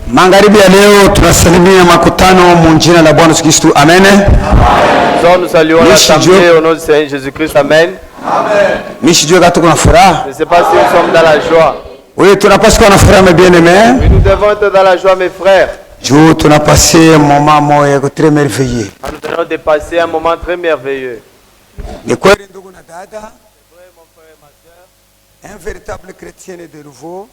Magharibi ya leo tunasalimia makutano mu jina la Bwana Yesu Kristo. Amen. Nous saluons l'assemblée au nom du Seigneur Jésus-Christ. Amen. Amen. Mishi Dieu gato kuna furaha. Je ne sais pas si nous sommes dans la joie. Oui, tunapaswa kuwa na furaha mes bien-aimés. Oui, nous devons être dans la joie, mes frères. Juu tunapasser un moment moya très merveilleux. Nous allons dépasser un moment très merveilleux. Ni kweli ndugu na dada. Un véritable chrétien de nouveau.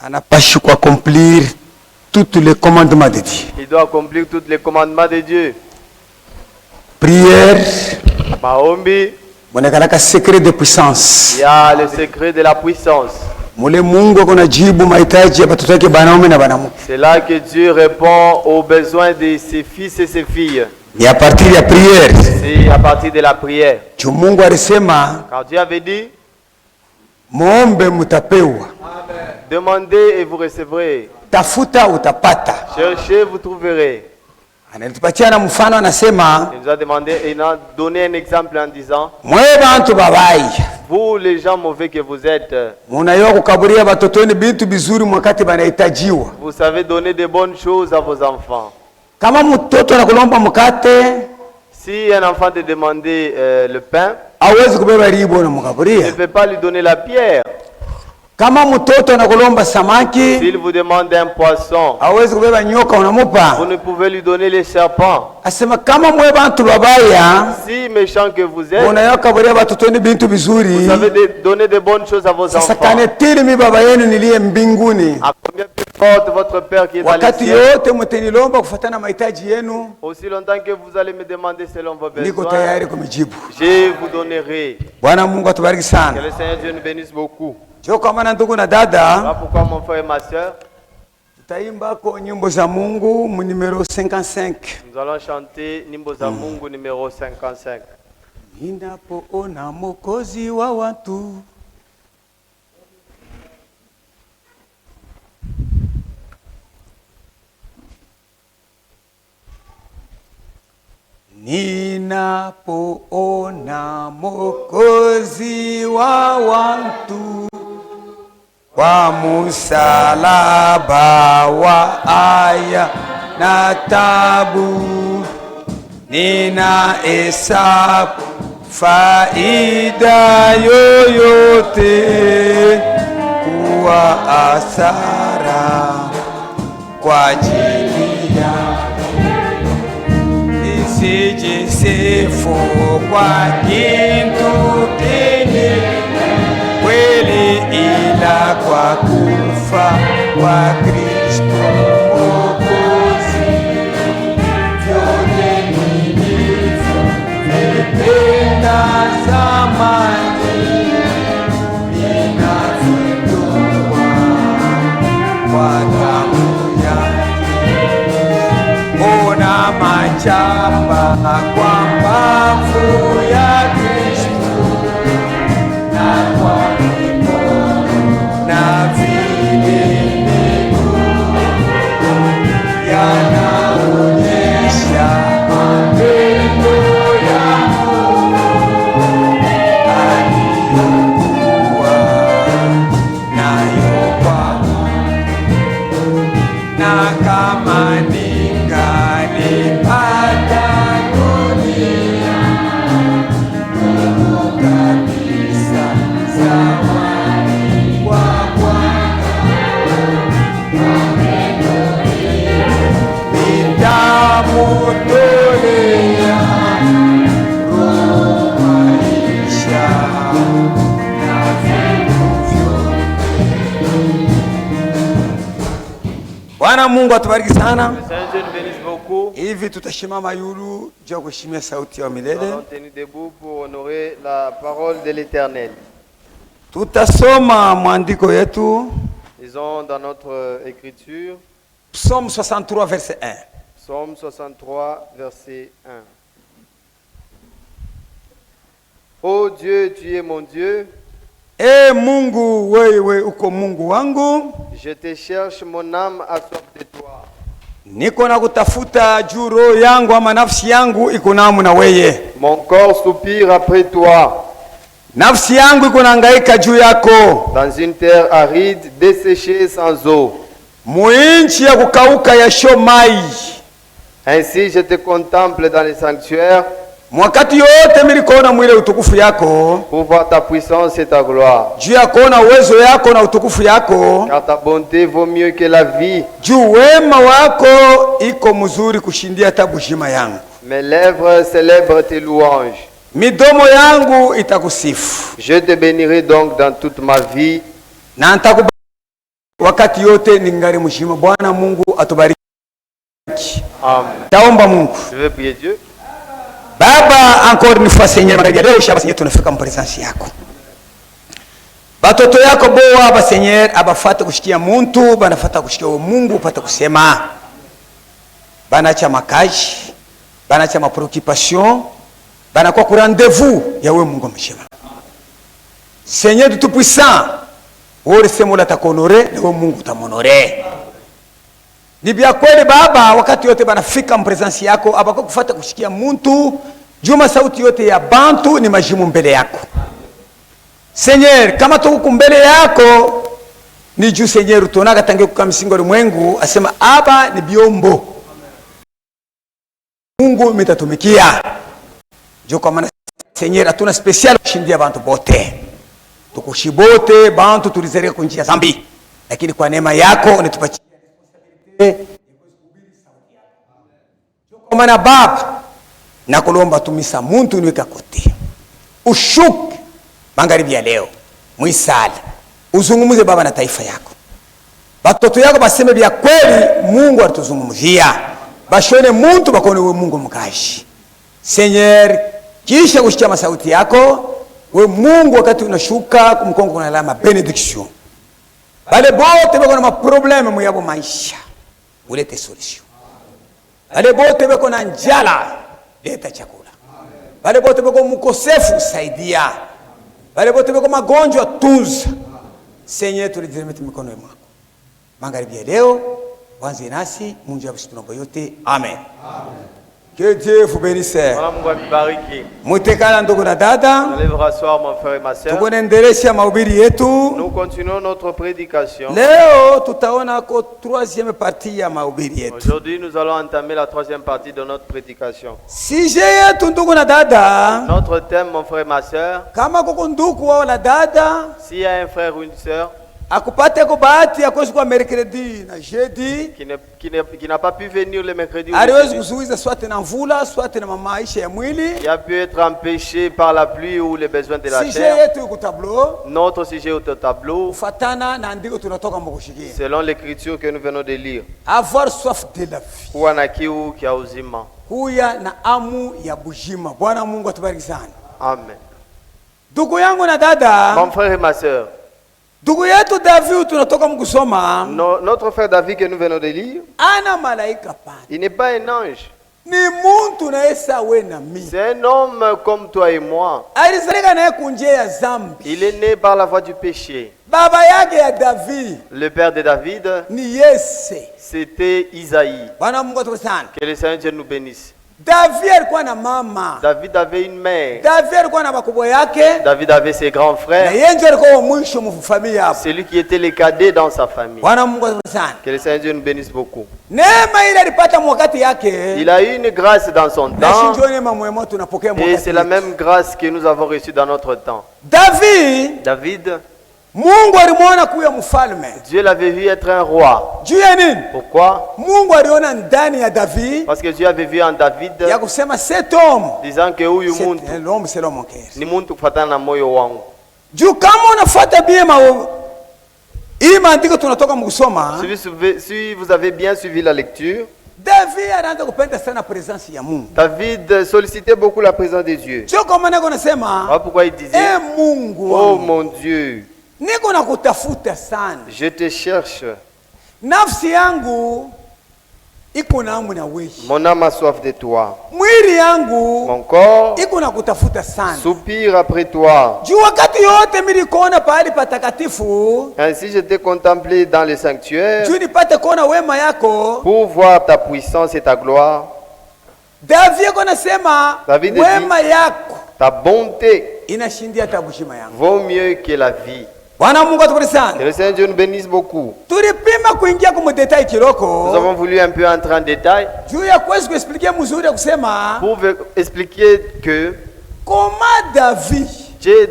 Anapashi accomplir tous les commandements de Dieu. Il doit accomplir tous les commandements de Dieu. Prière. Maombi. Monekalaka secret de puissance. Il y a le secret de la puissance. C'est là que Dieu répond aux besoins de ses fils et ses filles. Et à partir de la prière. C'est à partir de la prière. Car Dieu avait dit, demandez et vous recevrez. Tafuta utapata. Cherchez, vous trouverez. Il nous a demandé et nous a donné un exemple en disant, vous les gens mauvais que vous êtes, vous savez donner de bonnes choses à vos enfants. Si un enfant te demande le pain, il ne peut pas lui donner la pierre. S'il vous demande un poisson, vous ne pouvez lui donner les serpents. Si méchant que vous êtes, vous savez donner de bonnes choses à vos enfants. À combien plus forte votre Père qui est dans les cieux. Aussi longtemps que vous allez me demander selon vos besoins, je vous donnerai. Que le Seigneur Dieu nous bénisse beaucoup. Voilà pourquoi mon frère et ma soeur, nous allons chanter Nyimbo za Mungu numéro 55. Ninapoona Mwokozi wa watu, ninapoona Mwokozi wa watu kwa musalaba wa aya na tabu, ninahesabu faida yoyote kuwa hasara kwa ajili yako, nisijisifu kwa kitu kingine kweli ila kwa kufa kwa Kristo Mwokozi. Vyote nilivyovipenda zamani ninavitoa kwa damu yake. Ona machapa kwa mbavu ya Kristo na kwa na vile yanaonyesha matendo yako aliyokuwa nayo kwangu, na kama ningalipata dunia ndugu kabisa zawadi kwa Bwana, nitamtolea roho, maisha na vitu vyote. Bwana Mungu atubariki sana. Hivi tutashimama yulu juu ya kuheshimia sauti ya milele. Nous allons tenir debout pour honorer la parole de l'Éternel. Tutasoma mwandiko yetu. Lisons dans notre écriture. Psaume 63 verset 1. Psaume 63 verset 1. Ô Dieu, tu es mon Dieu. Mungu, wewe uko Mungu wangu. Je te cherche, mon âme a soif de toi. Niko na kutafuta juu roho yangu ama nafsi yangu iko namu na weye. Mon corps soupire après toi. Nafsi yangu iko nahangaika juu yako. Dans une terre aride, desséchée sans eau. Muinchi ya kukauka ya shomai. Ainsi je te contemple dans les sanctuaires. Mwakati yote mimi nikuona mwile utukufu yako. Pour voir ta puissance et ta gloire. Juu ya kuona uwezo yako na utukufu yako. Car ta bonté vaut mieux que la vie. Juu wema wako iko mzuri kushindia hata bushima yangu. Mes lèvres célèbrent tes louanges. Midomo yangu itakusifu. Je te bénirai donc dans toute ma vie. Na nitakubariki wakati yote ningali mshima. Bwana Mungu atubariki. Amen. Taomba Mungu. Je vais prier Dieu. Baba, encore une fois Seigneur, leo Seigneur tunafika mpresence yako. Batoto yako boa ba Seigneur abafate kushikia muntu, banafata kushikia Mungu upate kusema. Banacha makaji, banacha ma préoccupation, banakuwa ku rendez-vous ya wewe Mungu mshema. Seigneur de tout puissant, wewe sema utakonore na wewe Mungu utamonore. Ni bia kweli Baba, wakati yote banafika mpresence yako abako kufuata kushikia muntu, juma sauti yote ya bantu ni majimu mbele yako. Seigneur, kama tuko mbele yako ni juu Seigneur tunaga tangia kwa msingo ulimwengu asema aba ni biombo. Mungu mitatumikia. Jo kwa maana Seigneur atuna special kushindia bantu bote. Tukushibote bantu tulizereka kunjia zambi. Lakini kwa neema yako unatupatia kwa maana Baba na kulomba tumisa muntu niweka kote. Ushuke magharibi ya leo. Muisala. Uzungumuze Baba na taifa yako. Batoto yako baseme bya kweli Mungu atuzungumzia. Bashone muntu bakone we Mungu mkashi. Seigneur, kisha kushikia masauti yako, we Mungu wakati unashuka kumkongo kuna alama benediction. Bale bote bako na maprobleme mu yabo maisha. Ulete solution. Bale bote bako na njala, leta chakula. Bale bote bako mkosefu saidia. Bale bote bako magonjwa tunza. Seigneur tulizimete mikono yako. Magharibi ya leo wanze nasi Mungu abusitumbo yote. Amen. Amen. Que Dieu vous bénisse. Mungu abariki. Mutekana ndugu na dada. Allez vous rasseoir mon frère et ma sœur. Tukuendelesha mahubiri yetu. Nous continuons notre prédication. Leo tutaona ko troisième partie ya mahubiri yetu. Aujourd'hui nous allons entamer la troisième partie de notre prédication. Sujet yetu ndugu na dada. Notre thème mon frère et ma sœur. Kama kuko ndugu wala dada. S'il y a un frère ou une sœur akupate ko bahati ya kwa mercredi na jeudi qui n'a pas pu venir le mercredi ou aliwezi kuzuiza swate na mvula swate na maisha ya mwili, il a pu être empêché par la pluie ou les besoins de la chair. chair. Yetu ku tableau, notre sujet au tableau fatana na ndiko tunatoka mkushikia selon l'écriture que nous venons de lire. Avoir soif de la vie, kuwa na kiu kia uzima, kuya na amu ya bujima. Bwana Mungu atubariki sana. Amen. Ndugu yangu na dada, mon frère et ma sœur, ndugu yetu David tunatoka mkusoma, notre frère David que nous venons de lire, ana malaika pana, il n'est pas un ange, ni muntu na esa we na mimi. C'est un homme comme toi et moi. Alizalika na kunje ya zambi. Il est né par la voie du péché. Baba yake ya David, le père de David, ni Yese, c'était Isaïe. Bwana Mungu atukusana. Que le Seigneur Dieu nous bénisse. David alikuwa na mama. David avait une mère. David alikuwa na bakubwa yake. David avait ses grands frères. Na yeye ndiye alikuwa mwisho mu familia hapo. C'est lui qui était le cadet dans sa famille. Bwana Mungu atukusana. Que le Seigneur Dieu nous bénisse beaucoup. Neema ile alipata wakati yake. Il a eu une grâce dans son Na temps. shinjo neema mwema tunapokea wakati. Et c'est la même grâce que nous avons reçue dans notre temps. David, Mungu alimuona kuwa mfalme. Dieu l'avait vu être un roi. Juu ya nini? Pourquoi? Mungu aliona ndani ya David. Parce que Dieu avait vu en David, ya kusema cet homme, disant que huyu muntu l'homme c'est l'homme cœur. Ni muntu kufuatana na moyo wangu. Juu kama unafuata bien hii maandiko tunatoka mkusoma. Si vous avez bien suivi la lecture, David anaanza kupenda sana présence ya Mungu. David sollicitait beaucoup la présence de Dieu. Sio kama nako nasema. Voilà pourquoi il disait, Mungu, oh mon Dieu, niko nakutafuta sana. Je te cherche. Nafsi yangu iko na hamu na wewe. Mon âme a soif de toi. Mwili yangu, mon corps, iko nakutafuta sana. Soupire après toi. Juu wakati yote nilikuona pahali patakatifu. Ainsi je t'ai contemplé dans le sanctuaire. Juu nipate kuona wema yako. Pour voir ta puissance et ta gloire. David konasema wema yako. Ta bonté. inashindia hata bushima yangu. vaut mieux que la vie. Bwana Mungu atubariki sana. Que le Seigneur Dieu nous bénisse beaucoup. Tulipima kuingia kwa detail kiloko. Nous avons voulu un peu entrer en détail Juu ya kuweza kuexpliquer mzuri ya kusema pour expliquer que comment David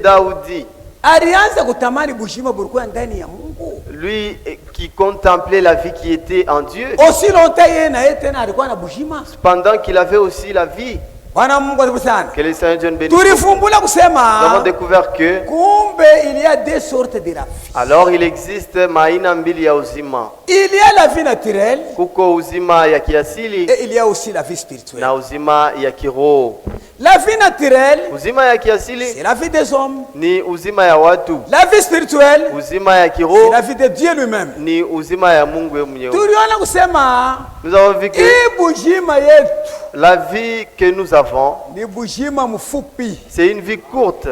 Daoudi, alianza kutamani bushima bulikuwa ndani ya Mungu. lui qui contemplait la vie qui était en Dieu, Aussi longtemps yeye na yeye tena alikuwa na bushima. pendant qu'il avait aussi la vie. Bwana Mungu atubariki sana. Que le Seigneur Dieu nous bénisse. Tulifumbula Nous avons kusema découvert que kumbe il y a deux sortes de la vie. alors il existe maina mbili ya uzima. Il y a la vie naturelle Kuko uzima ya kiasili et il y a aussi la vie spirituelle. na uzima ya kiroho. La vie naturelle, Uzima ya kiasili c'est la vie des hommes. ni uzima ya watu. La vie spirituelle, Uzima ya c'est kiroho la vie de Dieu lui-même. ni uzima ya Mungu yeye mwenyewe. Tuliona kusema Nous avons vu que hii bujima yetu la vie que nous avons, ni bujima mfupi. c'est une vie courte,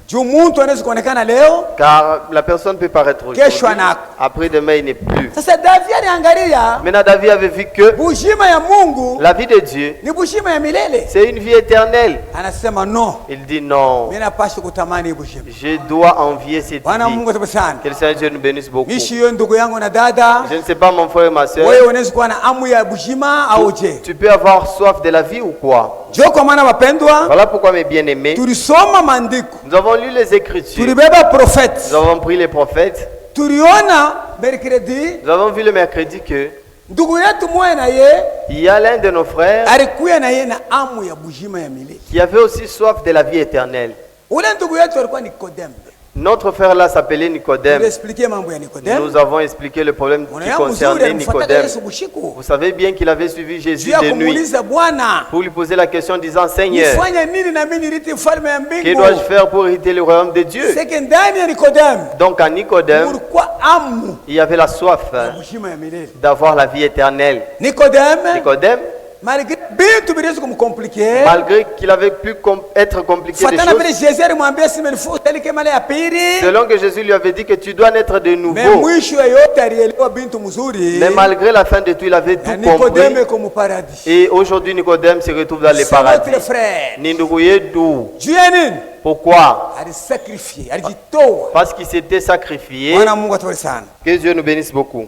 Juu muntu anaweza kuonekana leo, car la personne peut paraître aujourd'hui. kesho anako. Après demain, il n'est plus. Sasa David aliangalia Maintenant, David avait vu que bujima ya Mungu la vie de Dieu, ni bujima ya milele. c'est une vie éternelle. Anasema no, Il dit non, mimi napaswa kutamani hii bujima. je dois envier cette Bwana vie. Mungu atubariki sana. Que le Seigneur Dieu nous bénisse beaucoup. Mishi hiyo ndugu yangu na dada, Je ne sais pas, mon frère et ma soeur, wewe unaweza kuwa na amu ya bujima au je? tu peux avoir soif de la vie ou quoi? Jo kwa maana wapendwa, Voilà pourquoi, mes bien-aimés, tulisoma maandiko, nous avons lu les Écritures, tulibeba prophète, nous avons pris les prophètes, tuliona mercredi nous avons vu le mercredi que ndugu yetu mmoja na ye il y a l'un de nos frères alikuwa na ye na amu ya bujima ya milele. qui avait aussi soif de la vie éternelle. Ule ndugu yetu alikuwa Nikodemu. Notre frère là s'appelait Nicodème. Tuliexpliquer mambo ya Nikodemu. Nous avons expliqué le problème qui Unaona mzuri concernait alimfuata Nicodème. Yesu bushiku. Vous savez bien qu'il avait suivi Jésus Juu ya de nuit kumuuliza Bwana, pour lui poser la question en disant, Seigneur, nifanye nini na mimi niriti ufalme ya que mbingu? dois-je faire pour hériter le royaume de Dieu? C'est que ndani ya Nikodemu Donc à Nicodème, kulikuwa amu il y avait la soif ya bujima ya milele. d'avoir la vie éternelle. Nikodemu Nicodème, malgré bintu biliweza kumkomplike, malgré qu'il avait pu être compliqué des fatana vile choses, Yesu alimwambia simenifu teleke mara ya pili, selon que Jésus lui avait dit que tu dois naître de me nouveau. mwisho yote alielewa bintu mzuri. Mais malgré la fin de tout, il avait Na tout compris. Nikodemu comme paradis. Et aujourd'hui, Nicodème se retrouve dans les C'est paradis. notre frère. Ni ndugu yetu. Juu ya nini? Pourquoi? Alisakrifie, alijitoa. Parce qu'il s'était sacrifié. Bwana Mungu atubariki sana. Que Dieu nous bénisse beaucoup.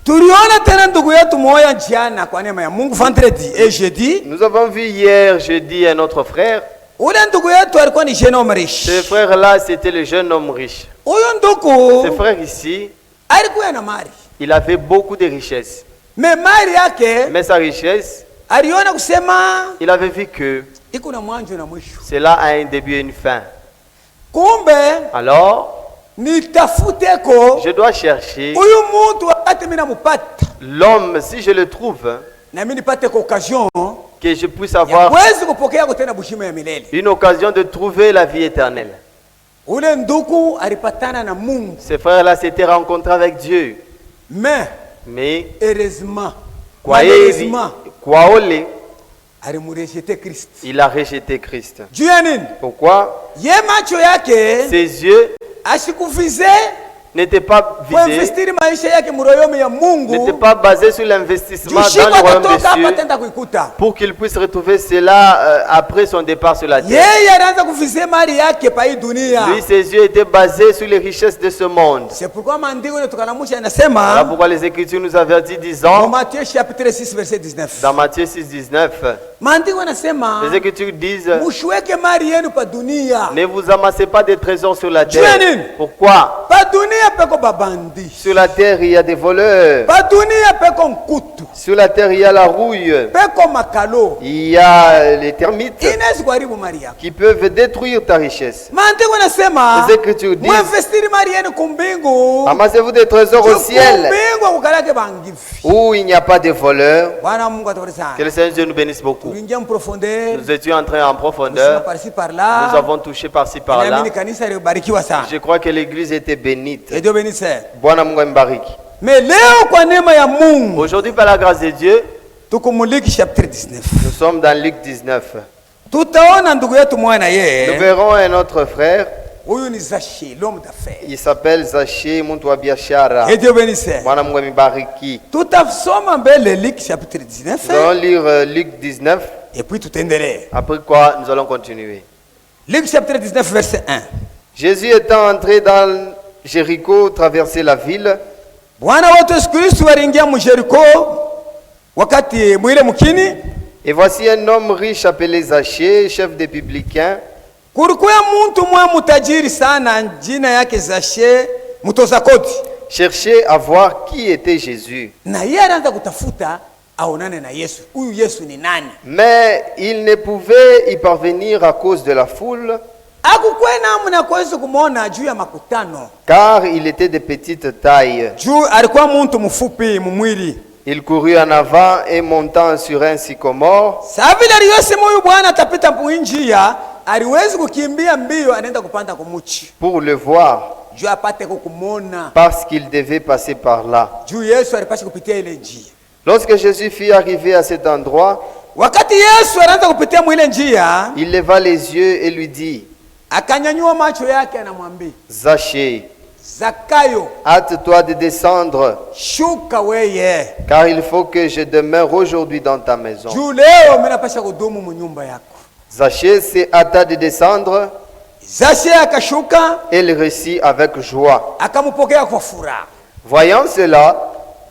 Tuliona tena ndugu yetu moya jana kwa neema ya Mungu vendredi et jeudi. Nous avons vu hier, jeudi, un autre frère. Ule ndugu yetu alikuwa ni jeune homme riche. Ce frère-là, c'était le jeune homme riche. Huyo ndugu Ce frère ici, alikuwa na mali. il avait beaucoup de richesses. Me mali yake Mais sa richesse, aliona kusema il avait vu que iko na mwanzo na mwisho. cela a un début et une fin. Kumbe Alors, nitafuteko je dois chercher huyu mtu wakati mimi namupata l'homme, si je le trouve, na mimi nipate kwa occasion que je puisse ya avoir kuweza kupokea tena bushima ya milele. une occasion de trouver la vie éternelle. Ule ndugu alipatana na Mungu, Ce frère-là s'était rencontré avec Dieu. Mais, heureusement, kwaeli, kwaole, alimurejete Kristo. il a rejeté Christ. Juu ya nini? Pourquoi? Ye macho yake Ses yeux asikuvize n'étaient pas visés, kuinvestiri maisha yake muroyomi ya Mungu. n'étaient pas basés sur l'investissement Jushiko dans le royaume atatoka des hapa cieux tenda kuikuta. pour qu'il puisse retrouver cela après son départ sur la terre. Yeye anaanza kuvize mali yake pa hii dunia. Lui, ses yeux étaient basés sur les richesses de ce monde. C'est pourquoi maandiko ile tukanamusha Voilà inasema pourquoi les Écritures nous avaient dit, dans disant, Matthieu chapitre 6 verset 19. dans Matthieu 6, 19, Maandiko yanasema les Écritures disent, mushiweke mali yenu pa dunia. ne vous amassez pas des trésors sur la terre. Jueni. Pourquoi? Pa dunia peko babandi. Sur la terre, il y a des voleurs. Pa dunia peko nkutu. Sur la terre, il y a la rouille. Peko makalo. Il y a les termites Inaweza kuharibu mali yako. qui peuvent détruire ta richesse. Maandiko yanasema Les Écritures disent, muinvestiri mali yenu kumbingu. amassez-vous des trésors au ciel Kumbingu akukalake bangivi. où il n'y a pas de voleurs. Bwana Mungu atubariki Que sana. le Seigneur Dieu nous bénisse beaucoup. Tuliingia mprofondeur. Nous étions entrés en Kusema profondeur. par-ci par-là. Nous avons touché par-ci par-là. Naamini kanisa ilibarikiwa sana. Je crois que l'église était bénite. Et Dieu bénisse. Bwana Mungu ambariki. Mais leo kwa neema ya Mungu Aujourd'hui, par la grâce de Dieu, tuko Muliki chapitre 19. nous sommes dans Luc 19. Tutaona ndugu yetu mwana Nous yeye. verrons un autre frère. Huyu ni Zachi, l'homme d'affaires. Il s'appelle Zaché muntu wa biashara. Et Dieu bénisse. Bwana Mungu ambariki. Tutasoma mbele Luc chapitre 19. Nous allons lire Luc 19. Et puis tutaendelea. Après quoi, nous allons continuer. Luc chapitre 19 verset 1. Jésus étant entré dans Jéricho, traversait la ville. Bwana wetu Yesu Kristo aliingia mu Jericho wakati mwile mkini. Et voici un homme riche appelé Zachée, chef des publicains. Kulikuwa muntu mwa mutajiri sana jina yake Zachée, mtoza kodi. Cherchait à voir qui était Jésus. Na yeye anaanza kutafuta aonane na Yesu. Huyu Yesu ni nani? Mais il ne pouvait y parvenir à cause de la foule. Hakukuwa namna kuweza kumuona juu ya makutano. Car il était de petite taille. Juu alikuwa muntu mfupi mumwili. Il courut en avant et montant sur un sycomore. Savile aliyosema huyu bwana atapita njia, aliwezi kukimbia mbio anaenda kupanda kumuchi. Pour le voir. Juu apate kukumona. Parce qu'il devait passer par là. Juu Yesu alipaswa kupitia ile njia. Lorsque Jésus fut arrivé à cet endroit, wakati Yesu anaanza kupitia mwile njia, il leva les yeux et lui dit, akanyanyua macho yake anamwambia, Zachée, Zakayo, hâte-toi de descendre, shuka weye, car il faut que je demeure aujourd'hui dans ta maison. Juu leo mimi napasha kudumu mu nyumba yako. Zachée s'est hâta de descendre. Zachée akashuka, et le reçut avec joie. Akamupokea kwa furaha. Voyant cela,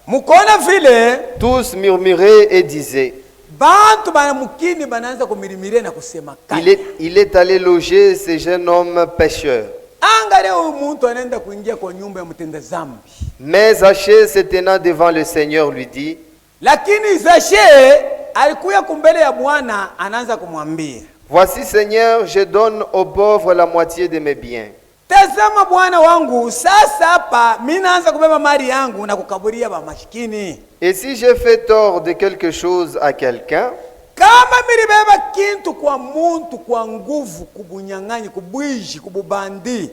mukona vile, tous murmuraient et disaient, bantu banamukini banaanza kumirimire na kusema kani. Il est allé loger ce jeune homme pécheur. Anga leo muntu anaenda kuingia kwa nyumba ya mtenda zambi. Mais Zachée se tenant devant le Seigneur lui dit, lakini Zachée alikuya kumbele ya Bwana anaanza kumwambia, voici Seigneur, je donne aux pauvres la moitié de mes biens. Tazama Bwana wangu, sasa hapa mimi naanza kubeba mali yangu na kukaburia ba maskini. Et si je fais tort de quelque chose à quelqu'un, kama milibeba kintu kwa muntu kwa nguvu, kubunyang'anyi, kubwishi, kububandi,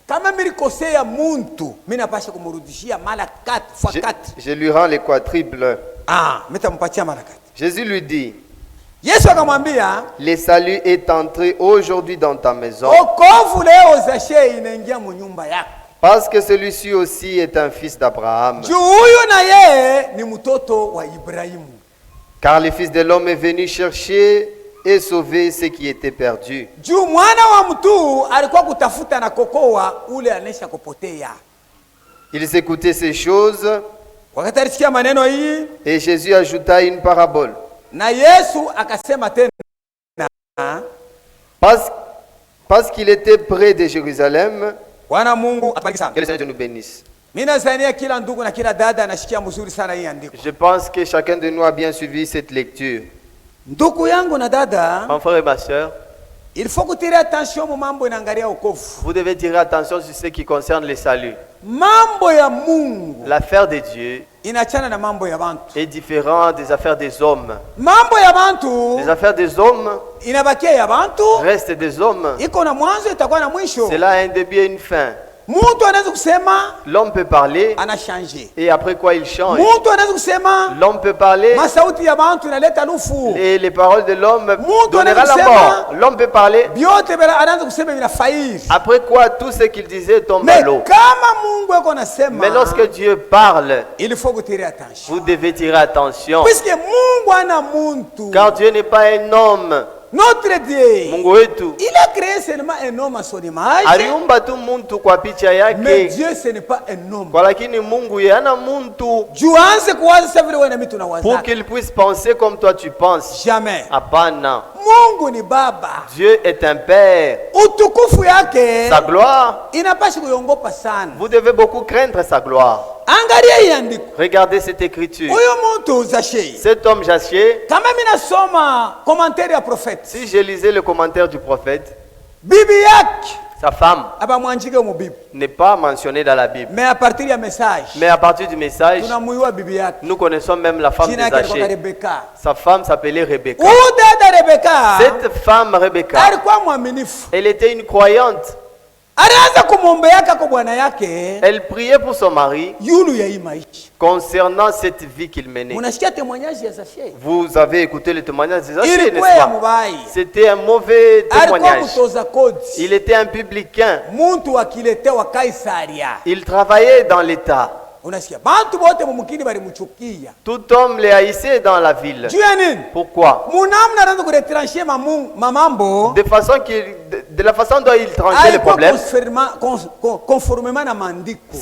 kama milikosea muntu, mimi napasha kumrudishia mara 4 fois 4. Je lui rends les quadruples. Mitampatia mara 4. Jésus lui dit, Yesu akamwambia, le salut est entré aujourd'hui dans ta maison. Okovu leo Zachée inaingia mu nyumba yako. Parce que celui-ci aussi est un fils d'Abraham. Juu huyu na yeye ni mtoto wa Ibrahimu. Car le Fils de l'homme est venu chercher et sauver ce qui était perdu. Juu mwana wa mtu alikuwa kutafuta na kokoa ule anesha kupotea. Ils écoutaient ces choses. Wakati alisikia maneno hii, et Jésus ajouta une parabole. Na Yesu akasema tena, parce qu'il était près de Jérusalem. Bwana Mungu atubariki sana. Que le Seigneur nous bénisse. Je pense que chacun de nous a bien suivi cette lecture. Ndugu yangu na dada, mon frère et ma soeur, il faut que tu tirer attention mu mambo inaangalia wokovu. Vous devez tirer attention sur ce qui concerne le salut. Mambo ya Mungu, l'affaire de Dieu, inachana na mambo ya bantu, est différent des affaires des hommes. Mambo ya bantu, les affaires des hommes, inabakia ya bantu, restent des hommes. Iko na mwanzo itakuwa na mwisho. Cela a un début et une fin. L'homme peut parler et après quoi il change. L'homme peut parler et les paroles de l'homme donnera la mort. L'homme peut parler après quoi tout ce qu'il disait tombe à l'eau. Mais lorsque Dieu parle, vous devez tirer attention. Car Dieu n'est pas un homme. Notre Dieu, Mungu wetu, il a créé seulement un homme à son image. Aliumba tu muntu kwa picha yake. Mais Dieu ce n'est pas un homme. Kwa lakini Mungu yana muntu. Juanze kuwaza sawa vile wewe na mimi tunawaza. Pour qu'il puisse penser comme toi tu penses. Jamais. Hapana. Mungu ni baba. Dieu est un père. Utukufu yake, sa gloire, inapaswa kuiongopa sana. Vous devez beaucoup craindre sa gloire. Angalia iandiko. Regardez cette écriture. Cet homme Zachée, kama mimi nasoma commentaire ya prophète, si je lisais le commentaire du prophète, bibi yake, sa femme, n'est pas mentionnée dans la Bible. Mais à partir du message, nous connaissons même la femme de Zachée. Sa femme s'appelait Rebecca. Cette femme Rebecca, elle était une croyante. Elle priait pour son mari concernant cette vie qu'il menait. Vous avez écouté le témoignage de Zachée, n'est-ce pas? C'était un mauvais témoignage. Il était un publicain. Il travaillait dans l'État. Tout homme les haïssait dans la ville. Pourquoi? De la façon dont il tranchait les problèmes, ce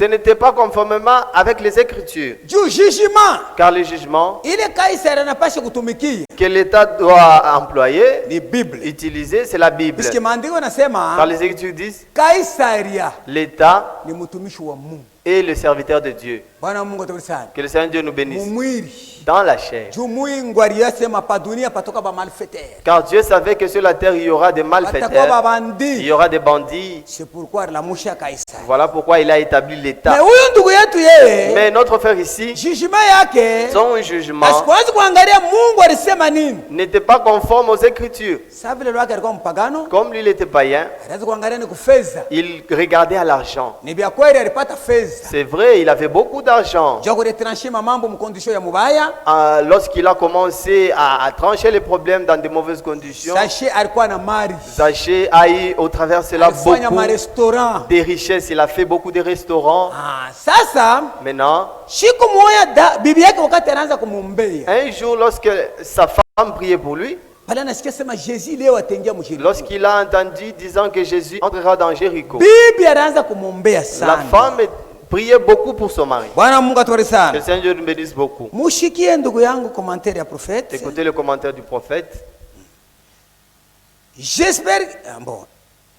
n'était pas conformément avec les Écritures. Car le jugement que l'État doit employer, utiliser, c'est la Bible. Car les Écritures disent l'État est le serviteur de Dieu. Que le Seigneur Dieu nous bénisse. Dans la chair. Car Dieu savait que sur la terre il y aura des malfaiteurs, il y aura des bandits. Voilà pourquoi il a établi l'État. Mais notre frère ici, son jugement n'était pas conforme aux Écritures. Comme lui il était païen, il regardait à l'argent. C'est vrai, il avait beaucoup d'argent. Lorsqu'il a commencé à trancher les problèmes dans de mauvaises conditions, Zachée a eu au travers de cela beaucoup de richesses. Il a fait beaucoup de restaurants. Maintenant, un jour, lorsque sa femme priait pour lui, lorsqu'il a entendu disant que Jésus entrera dans Jéricho, la femme priait beaucoup pour son mari. Que le Seigneur nous bénisse beaucoup. Écoutez le commentaire du prophète. J'espère. Bon.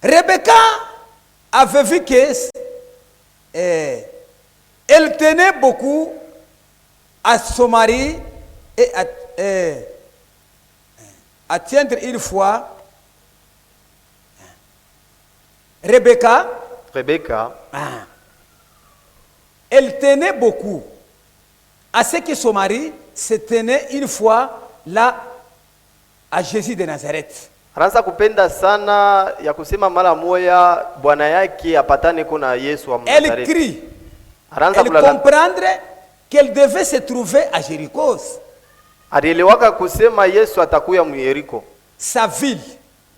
Rebecca avait vu que elle tenait beaucoup à son mari et à tiendre une fois. Rebecca. Elle tenait beaucoup à ce que son mari se tenait une fois là à Jésus de Nazareth. Elle crie. Elle comprendre qu'elle devait se trouver à Jéricho. Sa ville.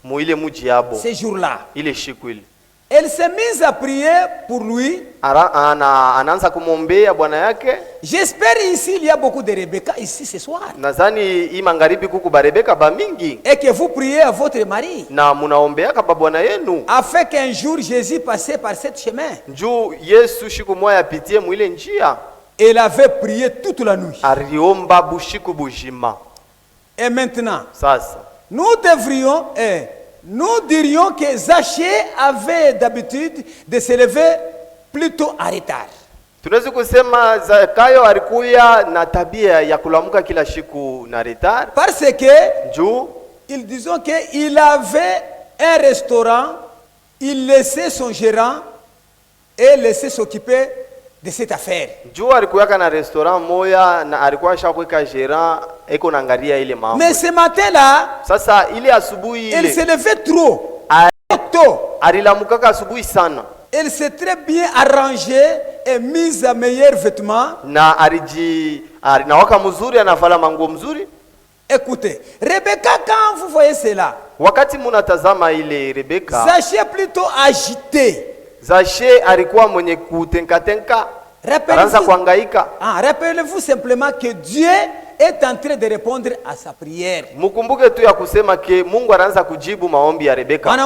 Ce jour-là. Elle s'est mise à prier pour lui. J'espère ici il y a beaucoup de Rebecca ici ce soir. Et que vous priez à votre mari. Afin qu'un jour Jésus passait par ce chemin. Elle avait prié toute la nuit. Et maintenant, nous dirions que Zachée avait d'habitude de se lever plutôt en retard. Parce que ils disent qu'il avait un restaurant, il laissait son gérant et laissait s'occuper de cette affaire. Mais ce matin-là, elle se levait trop tôt. Elle s'est très bien arrangée et mise à meilleurs vêtements. Écoutez, Rebecca, quand vous voyez cela, Zachée est plutôt agité. Zachée alikuwa mwenye kutenka. Rappelez-vous simplement que Dieu est en train de répondre à sa prière. Mukumbuke tu ya kusema ke Mungu anaanza kujibu maombi ya Rebecca.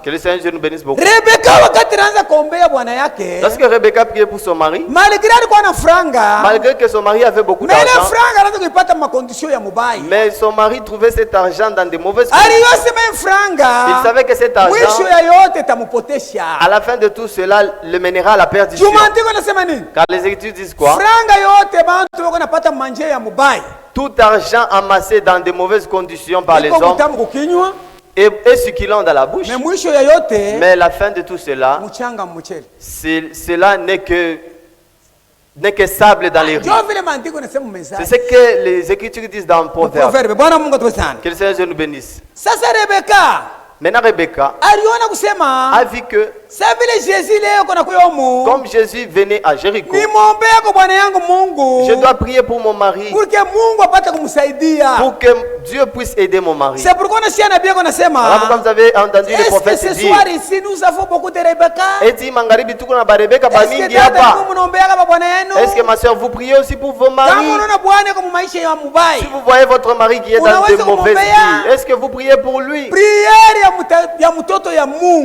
Que le Seigneur nous bénisse beaucoup. Rebecca wakati anaanza kuombea bwana yake. Lorsque Rebecca priait pour son mari, malgré alikuwa na franga, malgré que son mari avait beaucoup d'argent, mais le franga anaanza kuipata ma condition ya mubaya. Mais son mari trouvait cet argent dans de mauvaises conditions. Il savait que cet argent, à la fin de tout cela, le mènera à la perdition. Car les Écritures disent quoi? Tout argent amassé dans de mauvaises conditions par les hommes est succulent dans la bouche. Mais la fin de tout cela, cela n'est que sable dans les rues. C'est ce que les Écritures disent dans le Proverbe. Que le Seigneur nous bénisse. Maintenant Rebecca a vu que comme Jésus venait à Jéricho, je dois prier pour mon mari, pour que Dieu puisse aider mon mari. C'est pourquoi Alors, comme vous avez entendu le prophète dire, ce soir ici nous avons beaucoup de Rebecca? est-ce que ma soeur vous priez aussi pour vos maris? Si vous voyez votre mari qui est dans de mauvaises vies, est-ce que vous priez pour lui?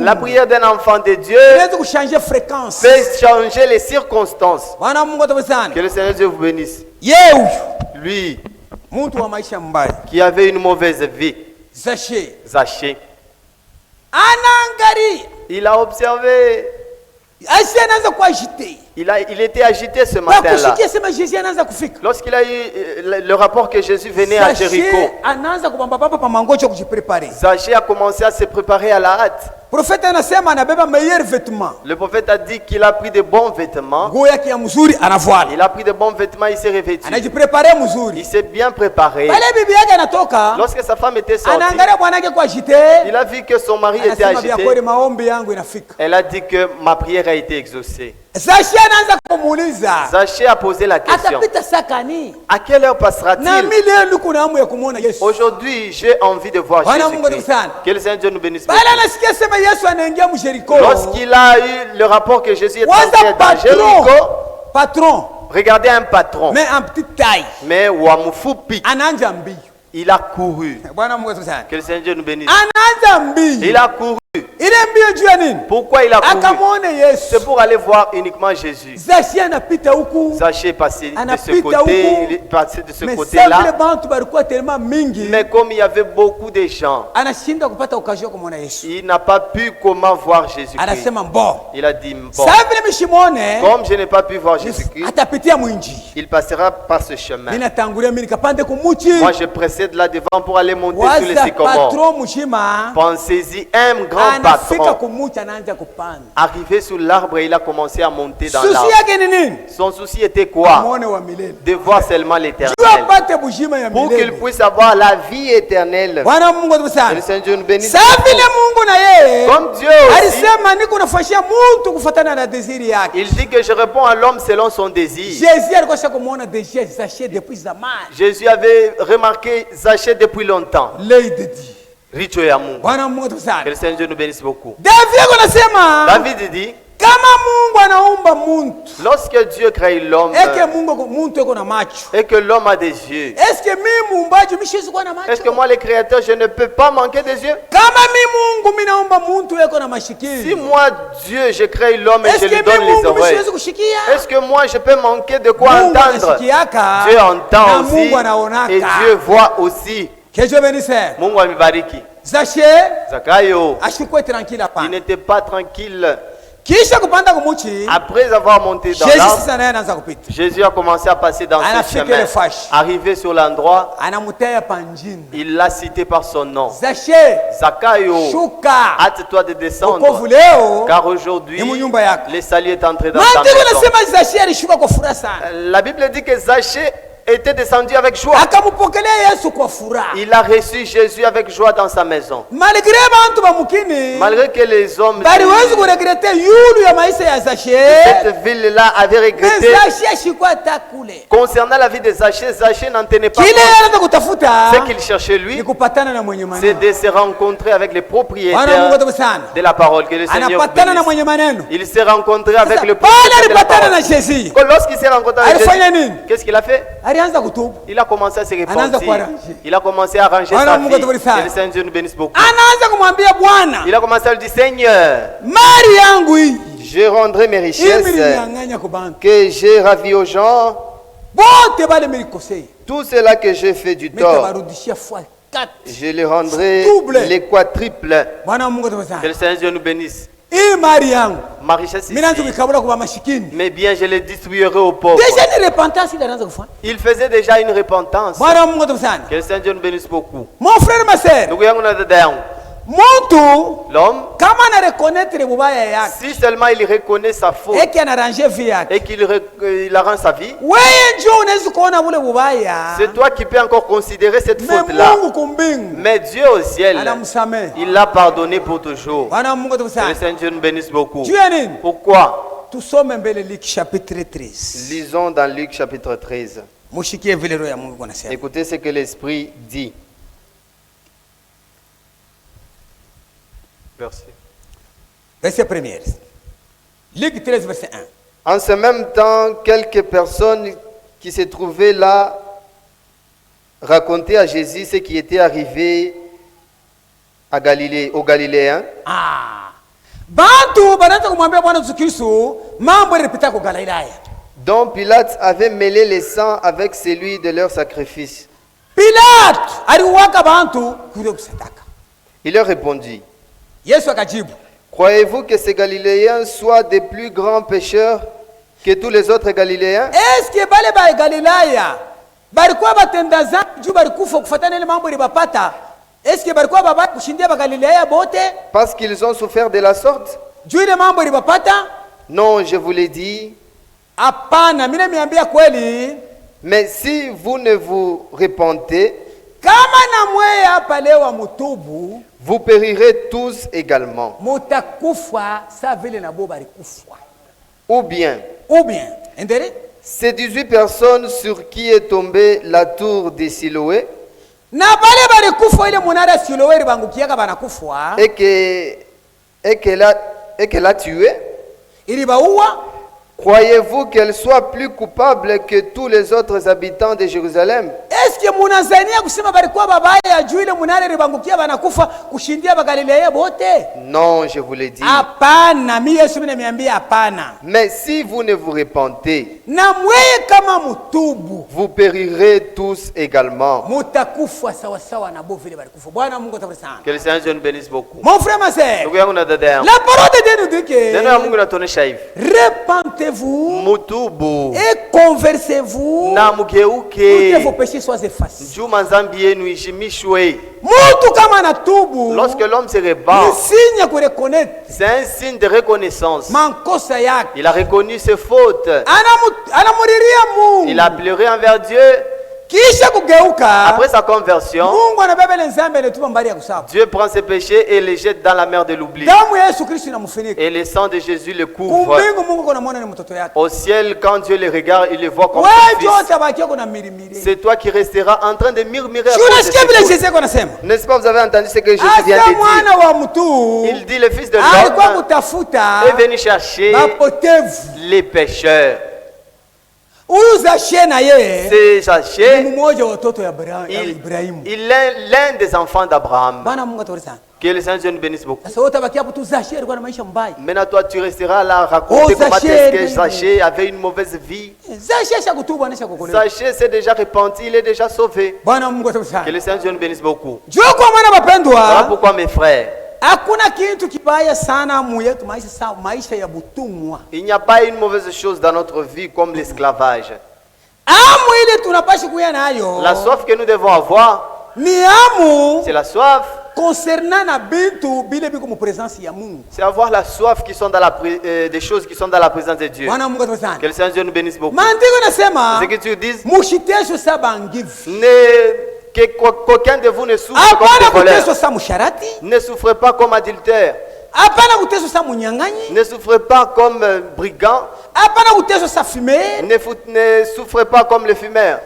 La prière d'un enfant de Dieu peut changer les circonstances. Que le Seigneur Dieu vous bénisse. Lui qui avait une mauvaise vie, Zachée, il a observé. Il était agité ce matin-là. Lorsqu'il a eu le rapport que Jésus venait à Jéricho, Zachée a commencé à se préparer à la hâte. Le prophète a dit qu'il a pris de bons vêtements. Il a pris de bons vêtements, il s'est revêtu. Il s'est bien préparé. Lorsque sa femme était sortie, il a vu que son mari était agité. Elle a dit que ma prière a été exaucée. Zachée a posé la question: à quelle heure passera-t-il? Aujourd'hui, j'ai envie de voir Jésus-Christ. Que le Seigneur Dieu nous bénisse. Lorsqu'il a eu le rapport que Jésus est entré dans Jéricho, regardez un patron, mais en petite taille, mais Wamufupi, il a couru. Que le Seigneur Dieu nous bénisse. Il a couru. Pourquoi il a couru? C'est pour aller voir uniquement Jésus. Zachée est passé de ce côté, il est passé de ce côté-là. Mais comme il y avait beaucoup de gens, il n'a pas pu comment voir Jésus-Christ. Il a dit, bon, comme je n'ai pas pu voir Jésus-Christ, il passera par ce chemin. Moi, je précède là devant pour aller monter sur les sycomores. Pensez-y, un grand patron arrivé sur l'arbre et il a commencé à monter dans l'arbre. Son souci était quoi? De voir seulement l'éternel, pour qu'il puisse avoir la vie éternelle. Et le Seigneur Dieu nous bénisse. Comme Dieu aussi, il dit que je réponds à l'homme selon son désir. Jésus avait remarqué Zachée depuis longtemps. Richo ya Mungu. Que le Seigneur nous bénisse beaucoup. David dit, lorsque Dieu crée l'homme et que l'homme a des yeux, est-ce que moi le créateur je ne peux pas manquer des yeux? Si moi Dieu je crée l'homme et je lui donne les oreilles, est-ce que moi je peux manquer de quoi entendre? Dieu entend aussi et Dieu voit aussi. Mungu amibariki. Zakayo, il n'était pas tranquille. Après avoir monté dans l'arbre, Jésus a commencé à passer dans ce chemin. Arrivé sur l'endroit, il l'a cité par son nom. Zakayo, hâte-toi de descendre, car aujourd'hui, le salut est entré dans ta maison. La Bible dit que Zachée était descendu avec joie. Il a reçu Jésus avec joie dans sa maison. Malgré que les hommes de cette ville-là avaient regretté concernant la vie de Zachée, Zachée n'en tenait pas compte. Ce qu'il cherchait lui, c'est de se rencontrer avec les propriétaires de la parole. Que le Seigneur bénisse. Il s'est rencontré avec le propriétaire de la parole. Lorsqu'il s'est rencontré avec Jésus, qu'est-ce qu'il a fait? Il a commencé à se repentir. Il a commencé à ranger sa vie. Et le Seigneur Dieu nous bénisse beaucoup. Il a commencé à lui dire, Seigneur, je rendrai mes richesses que j'ai ravi aux gens. Tout cela que j'ai fait du tort, je les rendrai les quadruples. Que le Seigneur Dieu nous bénisse. Ma richesse ici, mais bien je les distribuerai aux pauvres. Il faisait déjà une repentance. Que le Seigneur Dieu nous bénisse beaucoup. Mon frère, ma sœur, L'homme, si seulement il reconnaît sa faute et qu'il arrange sa vie, c'est toi qui peux encore considérer cette faute-là. Mais Dieu au ciel, il l'a pardonné pour toujours. Que le Seigneur nous bénisse beaucoup. Pourquoi? Lisons dans Luc chapitre 13. Écoutez ce que l'Esprit dit. Verset 1. Luc 13, verset 1. En ce même temps, quelques personnes qui se trouvaient là racontaient à Jésus ce qui était arrivé à Galilée, aux Galiléens. Dont Pilate avait mêlé le sang avec celui de leur sacrifice. Il leur répondit: croyez-vous que ces Galiléens soient des plus grands pécheurs que tous les autres Galiléens? Parce qu'ils ont souffert de la sorte? Non, je vous l'ai dit. Mais si vous ne vous repentez, vous périrez tous également. Ou bien, ces 18 personnes sur qui est tombée la tour de Siloé et qu'elle a tué, croyez-vous qu'elle soit plus coupable que tous les autres habitants de Jérusalem? Non, je vous l'ai dit. Mais si vous ne vous repentez, vous périrez tous également. Que le Seigneur nous bénisse beaucoup. Mon frère, ma sœur, la parole de Dieu nous dit que repentez-vous et conversez-vous pour que vos péchés soient effacés. Lorsque l'homme se répand, c'est un signe de reconnaissance. Il a reconnu ses fautes. Il a pleuré envers Dieu. Après sa conversion, Dieu prend ses péchés et les jette dans la mer de l'oubli. Et le sang de Jésus le couvre. Au ciel, quand Dieu les regarde, il les voit comme son fils. C'est toi qui resteras en train de murmurer à cause de ses fautes. N'est-ce pas, vous avez entendu ce que Jésus vient de dire? Il dit, le Fils de l'homme est venu chercher les pécheurs. C'est Zaché, il est l'un des enfants d'Abraham. Que le Seigneur nous bénisse beaucoup. Maintenant, toi, tu resteras là à raconter comment est-ce que Zaché avait une mauvaise vie. Zaché s'est déjà repenti, il est déjà sauvé. Que le Seigneur nous bénisse beaucoup. Voilà pourquoi, mes frères, il n'y a pas une mauvaise chose dans notre vie comme l'esclavage. La soif que nous devons avoir, c'est la soif. C'est avoir la soif qui sont dans des choses qui sont dans la présence de Dieu. Que le Seigneur nous bénisse beaucoup. Ce que tu dis, qu'aucun de vous ne souffre comme des voleurs. Ne souffrez pas comme adultère. Ne souffrez pas comme brigand. Ne souffrez pas comme le fumeur.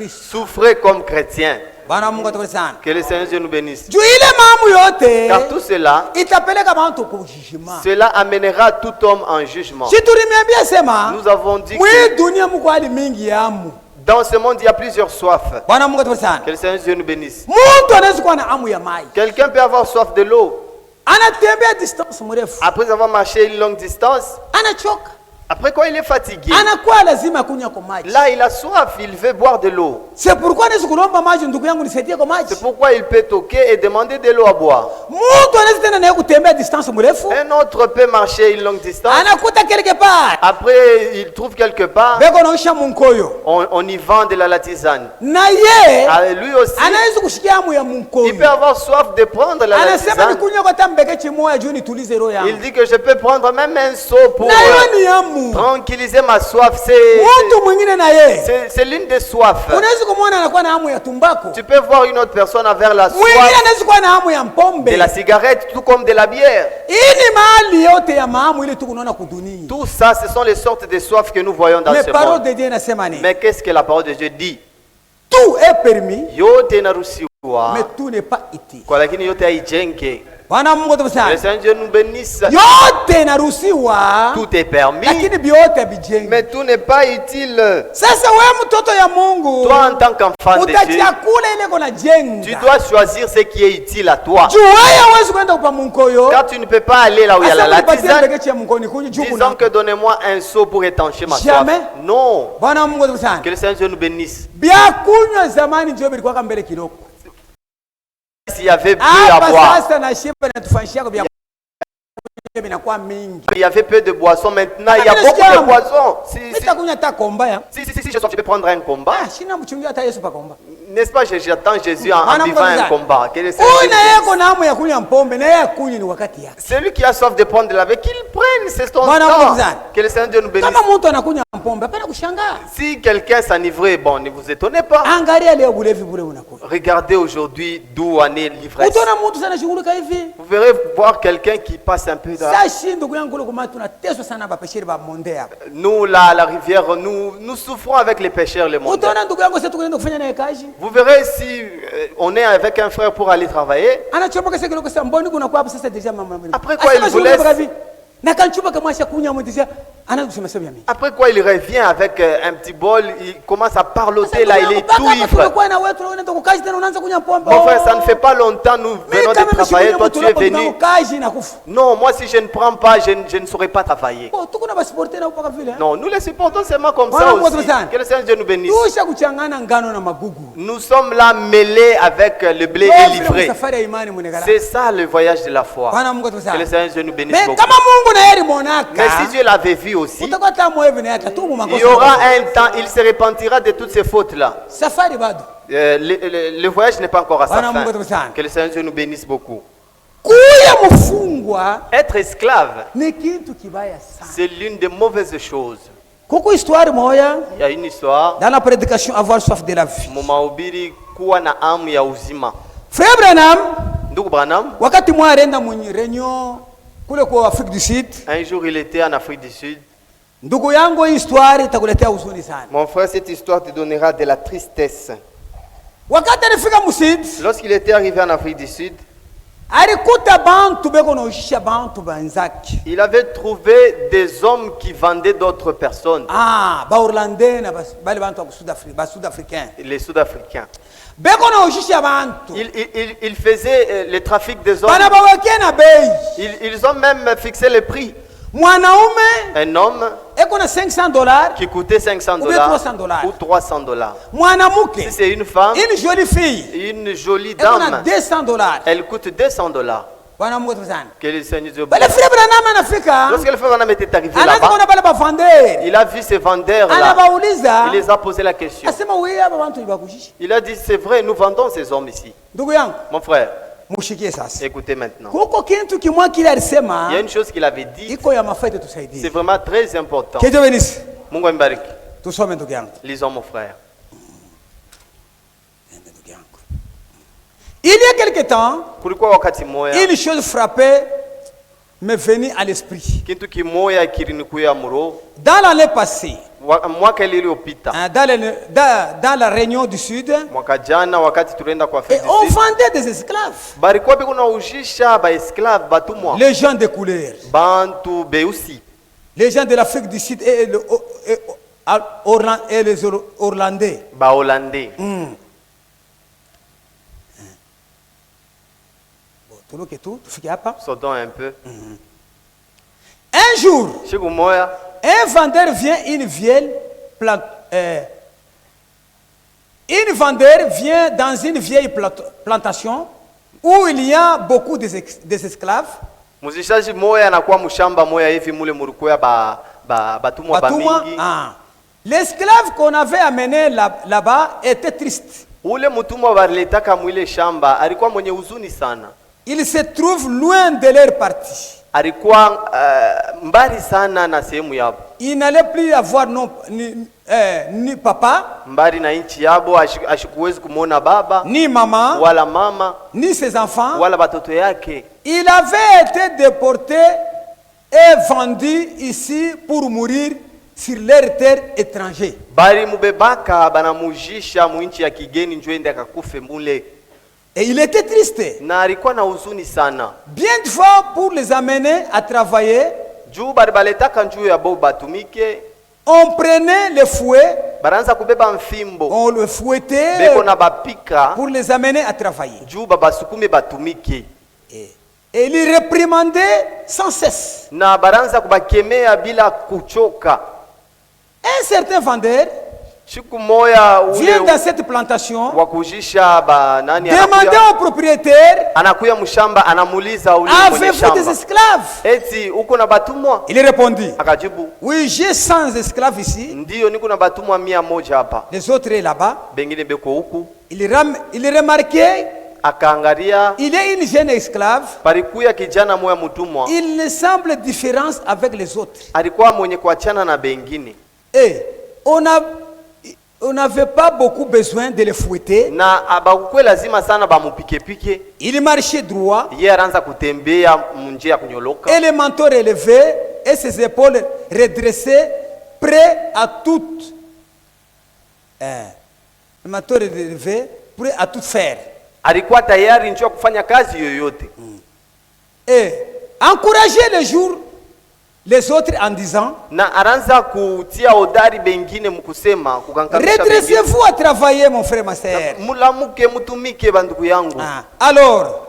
Souffrez comme chrétien. Que le Seigneur nous bénisse. Car tout cela, cela amènera tout homme en jugement. Nous avons dit que dans ce monde, il y a plusieurs soifs. Que le Seigneur nous bénisse. Quelqu'un peut avoir soif de l'eau. Après avoir marché une longue distance, Après quoi il est fatigué. Là il a soif, il veut boire de l'eau. C'est pourquoi il peut toquer et demander de l'eau à boire. Un autre peut marcher une longue distance. Après il trouve quelque part. On y vend de la tisane. Lui aussi. Il peut avoir soif de prendre la tisane. Il dit que je peux prendre même un seau pour tranquilliser ma soif. C'est l'une des soifs. Tu peux voir une autre personne avec la soif de la cigarette tout comme de la bière. Tout ça, ce sont les sortes de soifs que nous voyons dans ce monde. Mais qu'est-ce que la parole de Dieu dit? Tout est permis, mais tout n'est pas utile. Le Seigneur nous bénisse. Tout est permis, mais tout n'est pas utile. Toi en tant qu'enfant de Dieu, tu dois choisir ce qui est utile à toi. Car tu ne peux pas aller là où il y a la tisane. Disons que donnez-moi un seau pour étancher ma soif. Non. Que le Seigneur nous bénisse. S'il y avait peu à boire, il y avait peu de boissons. Maintenant il y a beaucoup de boissons. Si je sois, tu peux prendre un combat. N'est-ce pas, j'attends Jésus en vivant un combat. Celui qui a soif de prendre de la vie, qu'il prenne, c'est son temps. Que le Seigneur nous bénisse. Si quelqu'un s'enivrait, bon, ne vous étonnez pas. Regardez aujourd'hui d'où en est l'ivresse. Vous verrez voir quelqu'un qui passe un peu de... Nous, là, à la rivière, nous souffrons avec les pécheurs le monde. Vous verrez si on est avec un frère pour aller travailler. Après quoi il vous laisse. Après quoi il revient avec un petit bol, il commence à parloter là, il est tout ivre. Mon frère, ça ne fait pas longtemps nous venons de travailler, toi tu es venu. Non, moi si je ne prends pas, je ne saurais pas travailler. Non, nous les supportons seulement comme ça aussi. Que le Seigneur nous bénisse. Nous sommes là mêlés avec le blé et l'ivré. C'est ça le voyage de la foi. Que le Seigneur nous bénisse beaucoup. Mais si Dieu l'avait vu aussi, il y aura un temps, il se repentira de toutes ces fautes-là. Le voyage n'est pas encore à sa fin. Que le Seigneur nous bénisse beaucoup. Être esclave, c'est l'une des mauvaises choses. Il y a une histoire dans la prédication avoir soif de la vie. Frère Branham, wakati mwa arenda mwenye réunion kule kwa Afrique du Sud. Un jour il était en Afrique du Sud. Ndugu yangu, hii histoire itakuletea huzuni sana. Mon frère, cette histoire te donnera de la tristesse. Wakati alifika Sud, lorsqu'il était arrivé en Afrique du Sud, alikuta bantu beko naushisha bantu banzaki. Il avait trouvé des hommes qui vendaient d'autres personnes. Ba Orlandais na bale bantu ba Sud-Africains. Les Sud-Africains. Il faisait le trafic des hommes. Ils ont même fixé le prix. Un homme qui coûtait $500 ou $300. Si c'est une femme, une jolie dame, elle coûte $200. Que le Seigneur Dieu bénisse. Lorsque le frère Branham était arrivé là-bas, il a vu ces vendeurs là. Il les a posé la question. Il a dit, c'est vrai, nous vendons ces hommes ici. Mon frère, écoutez maintenant. Il y a une chose qu'il avait dit. C'est vraiment très important. Lisons, mon frère. Il y a quelque temps, une chose frappée m'est venue à l'esprit. Dans l'année passée, dans la Réunion du Sud, on vendait des esclaves. Les gens de couleur. Les gens de l'Afrique du Sud et les Hollandais. Sautons un peu. Un jour, siku moya, un vendeur vient dans une vieille plantation où il y a beaucoup des esclaves. Muzishaji moya anakuwa mshamba moya hivi mule murikuya batumwa bamingi. L'esclave qu'on avait amené là-bas était triste. Ule mutumwa baletaka mwile shamba alikuwa mwenye huzuni sana. Il se trouve loin de leur partie. Alikuwa mbali sana na sehemu yabo. Il n'allait plus avoir ni papa, mbali na nchi yabo, ashikuwezi kumwona baba ni mama, wala mama, ni ses enfants, wala batoto yake. Il avait été déporté et vendu ici pour mourir sur leur terre étrangère. Bari mubebaka banamujisha mu nchi ya kigeni njoo ende akakufe mule. Et il était triste. Na alikuwa na huzuni sana. Bien de fois pour les amener à travailler, juu bari baletaka njoo ya bo batumike. On prenait le fouet, baranza kubeba mfimbo, on le fouettait beko na bapika pour les amener à travailler. Juu baba sukume batumike. Et il réprimandait sans cesse. Na baranza kubakemea bila kuchoka. Un certain vendeur vient dans cette plantation, demandait au propriétaire, avez-vous des esclaves? Il répondit, oui, j'ai 100 esclaves ici. Les autres là-bas. Il remarquait, il y a une jeune esclave. Il ne semble différence avec les autres. Et on n'avait pas beaucoup besoin de le fouetter. Il marchait droit. Et le menton relevé et ses épaules redressées, prêt à tout. Le menton relevé, prêt à tout faire. Et encourager les jours les autres en disant, redressez-vous à travailler, mon frère, ma sœur. Alors,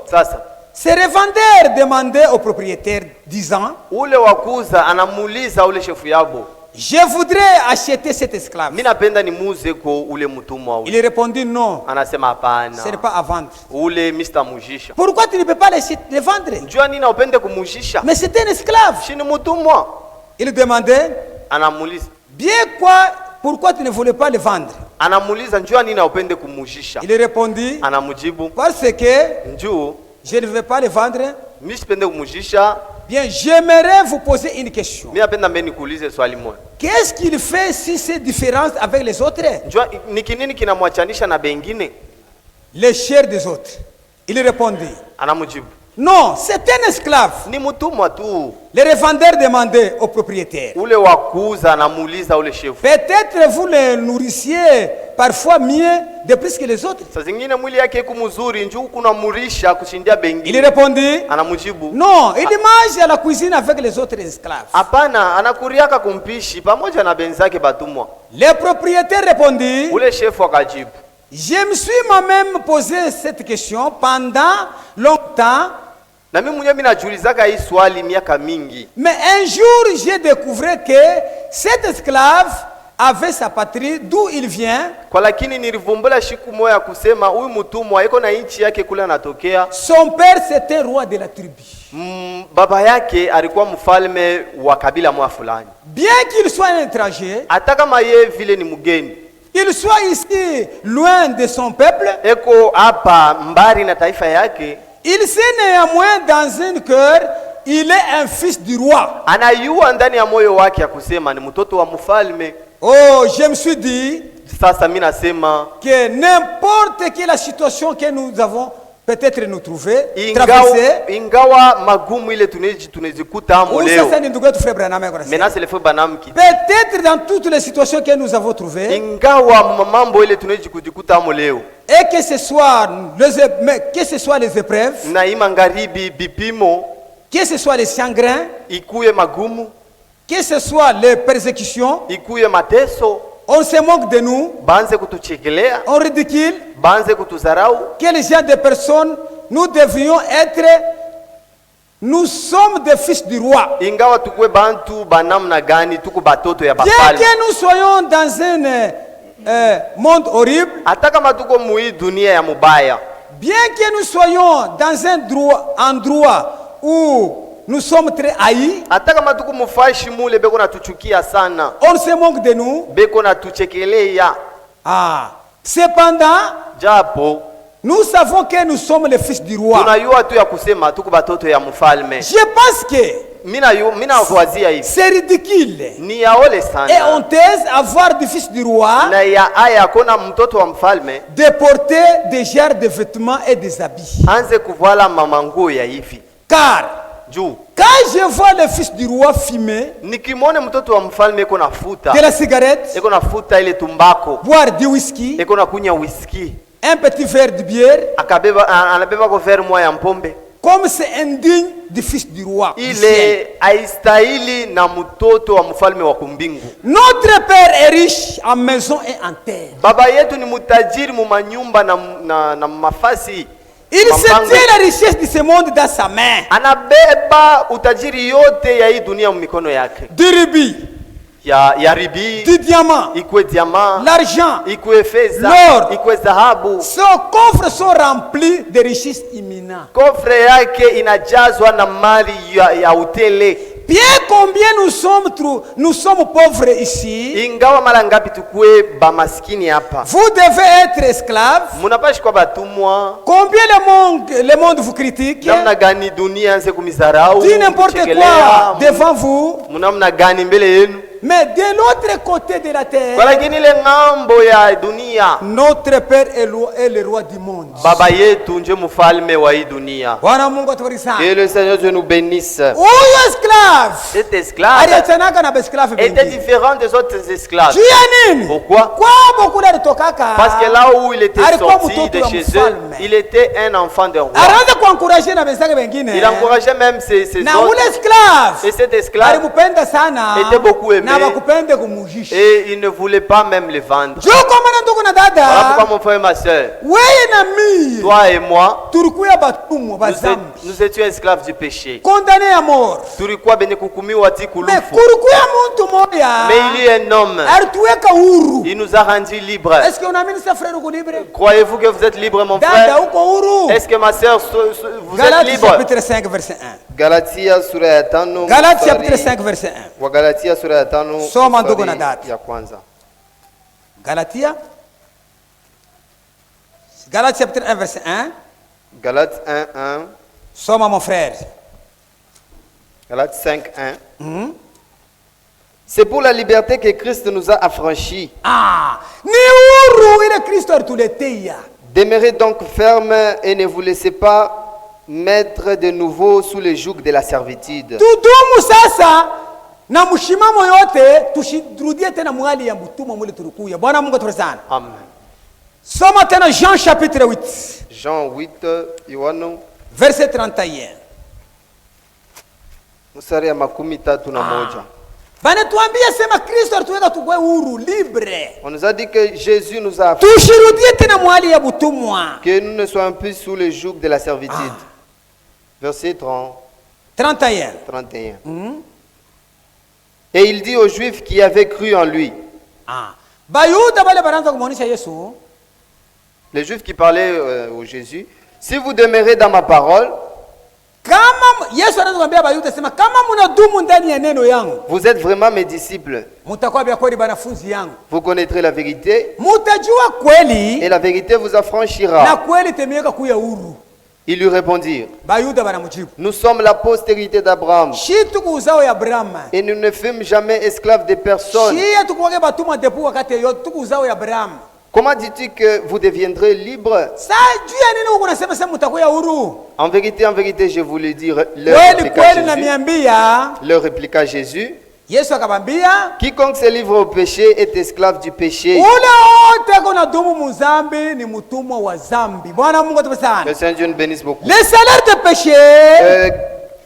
ce revendeur demandait au propriétaire disant, je voudrais acheter cet esclave. Il répondit non. Ce n'est pas à vendre. Pourquoi tu ne peux pas le vendre? Mais c'était un esclave. Il demandait, bien quoi, pourquoi tu ne voulais pas le vendre? Il répondit, parce que je ne veux pas le vendre. Bien, j'aimerais vous poser une question. Qu'est-ce qu'il fait si c'est différent avec les autres? Les chairs des autres. Il répondit, non, c'est un esclave. Le revendeur demandait au propriétaire, peut-être vous le nourrissiez parfois mieux de plus que les autres. Il répondit, non, il mange à la cuisine avec les autres esclaves. Le propriétaire répondit, je me suis moi-même posé cette question pendant longtemps. Mais un jour, j'ai découvert que cet esclave avait sa patrie, d'où il vient. Son père, c'était roi de la tribu. Bien qu'il soit un étranger, qu'il soit ici loin de son peuple, il sait néanmoins dans un cœur, il est un fils du roi. Oh, je me suis dit que n'importe quelle situation que nous avons peut-être nous trouver, traverser, peut-être dans toutes les situations que nous avons trouvées, et que ce soit les épreuves, que ce soit les chagrins, que ce soit les persécutions, on se moque de nous, on ridicule, quel genre de personnes nous devions être Nous sommes des fils du roi. Ingawa tukue bantu banamna gani tuko batoto ya Bien bafalme. que nous soyons dans un monde horrible. Hata kama tuko mui dunia ya mubaya. Bien que nous soyons dans un endroit où nous sommes très haïs. Hata kama tuko mufashi mule beko natuchukia sana. On se moque de nous. Beko natuchekelea. Cependant, japo nous savons que nous sommes les fils du roi. Tunayua tu ya kusema tuko batoto ya mfalme. Je pense que mina wazia hivi. C'est ridicule. Ni yaole sana. Et honteuse avoir du fils du roi. Na ya aya kona mtoto wa mfalme. De porter des genres de vêtements et des habits. Anze kuvala mamanguo ya hivi. Car juu quand je vois le fils du roi fumer, nikimwone mtoto wa mfalme eko nafuta de la cigarette, eko nafuta ile tumbako, boire du whisky, eko nakunya whisky, un petit verre de bière, anabeba ko verre moja ya mpombe, comme c'est indigne du fils du roi. Ile haistahili na mtoto wa mfalme wa kumbingu. Notre père est riche en maison et en terre. Baba yetu ni mutajiri mu manyumba na mafasi. Il se tient la richesse de ce monde dans sa main. Anabeba utajiri yote ya hii dunia mu mikono yake. Du rubis, ya ribi, du diamant, ikwe diamant, l'argent, ikwe feza, l'or, ikwe dhahabu. Son coffre sont remplis de richesses imminentes. Kofre yake inajazwa na mali ya utele. Bien combien nous sommes pauvres ici. Ingawa mara ngapi tukue ba maskini hapa. Vous devez être esclave. Munapashi kwa batumwa. Combien le monde vous critique. Namna gani dunia anze kumizarau. Dit n'importe quoi devant vous. Munamna gani mbele yenu. Mais de l'autre côté de la terre, notre Père est le roi du monde. Baba yetu nje mfalme wa hii dunia. Et le Seigneur Dieu nous bénisse. Cet esclave était différent des autres esclaves. Pourquoi? Parce que là où il était sorti de chez eux, il était un enfant de roi. Il encourageait même ses autres. Et cet esclave était beaucoup aimé. Et il ne voulait pas même les vendre. Voilà pourquoi mon frère et ma soeur, toi et moi, nous étions esclaves du péché. Condamnés à mort. Mais il y a un homme. Il nous a rendus libres. Croyez-vous que vous êtes libre, mon frère? Est-ce que ma soeur, vous êtes libre? Chapitre 5, verset 1. Galatia sura ya 5 Galatia chapitre 5 verset 1. Wa Galatia sura ya 5 soma ndugu na dada. Ya kwanza. Galatia chapitre 1 verset 1. Galates 1:1. Soma mon frère. Galates 5:1. C'est pour la liberté que Christ nous a affranchis. Demeurez donc ferme et ne vous laissez pas mettre de nouveau sous le joug de la servitude. Amen. Soma tena Jean chapitre 8. Jean 8, Yohana verset 31. Mstari ya 31. Banatuambia sema Kristo atuweka tukue huru, libre. On nous a dit que Jésus nous a tushirudie tena mwali ya butumwa. Que nous ne soyons plus sous le joug de la servitude. Verset 31. Et il dit aux Juifs qui avaient cru en lui. Les Juifs qui parlaient au Jésus, si vous demeurez dans ma parole, vous êtes vraiment mes disciples. Vous connaîtrez la vérité et la vérité vous affranchira. Ils lui répondirent, nous sommes la postérité d'Abraham et nous ne fûmes jamais esclaves de personne. Comment dis-tu que vous deviendrez libres? En vérité, je vous le dis, leur répliqua Jésus. Quiconque se livre au péché est esclave du péché. Le Seigneur Dieu nous bénisse beaucoup. Le salaire du péché,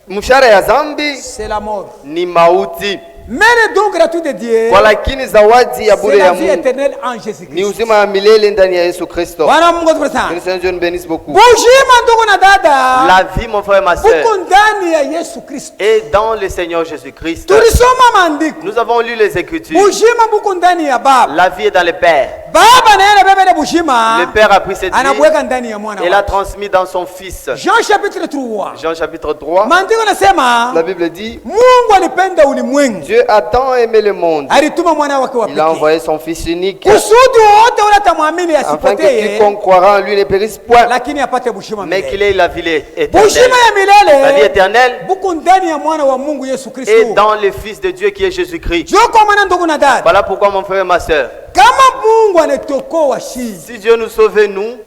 mshahara ya zambi c'est la mort. Ni mauti. Mais le don gratuit de Dieu, walakini zawadi ya bure c'est ya la vie Mungu éternelle en Jésus-Christ. ni uzima wa milele ndani ya Yesu Kristo. Bwana Mungu atubariki Que sana. le Seigneur nous bénisse beaucoup. Bujima ndugu na dada, La vie, mon frère et ma sœur, buko ndani ya Yesu Kristo. est dans le Seigneur Jésus-Christ. Tulisoma maandiko. Nous avons lu les Écritures. Bujima buko ndani ya Baba. La vie est dans le Père. Baba na yeye bebe bujima. Le Père a pris cette vie Anabweka ndani ya mwana et l'a wake. transmis dans son Fils. Jean chapitre 3. Jean chapitre 3, Maandiko nasema la Bible dit, Mungu alipenda ulimwengu. Dieu a tant aimé le monde, Alituma mwana wake wa il a pekee. envoyé son Fils unique, Kusudi wote wale atamwamini afin que asipotee, quiconque croira en lui ne périsse point, lakini apate bushima mais qu'il milele. ait la vie éternelle. Bushima ya La vie milele éternelle buko ndani ya mwana wa Mungu Yesu Kristo. est dans le Fils de Dieu qui est Jésus-Christ. Ndio kwa maana ndugu na dada, Voilà pourquoi, mon frère et ma soeur, kama Mungu anatokoa shi, si Dieu nous sauve, nous,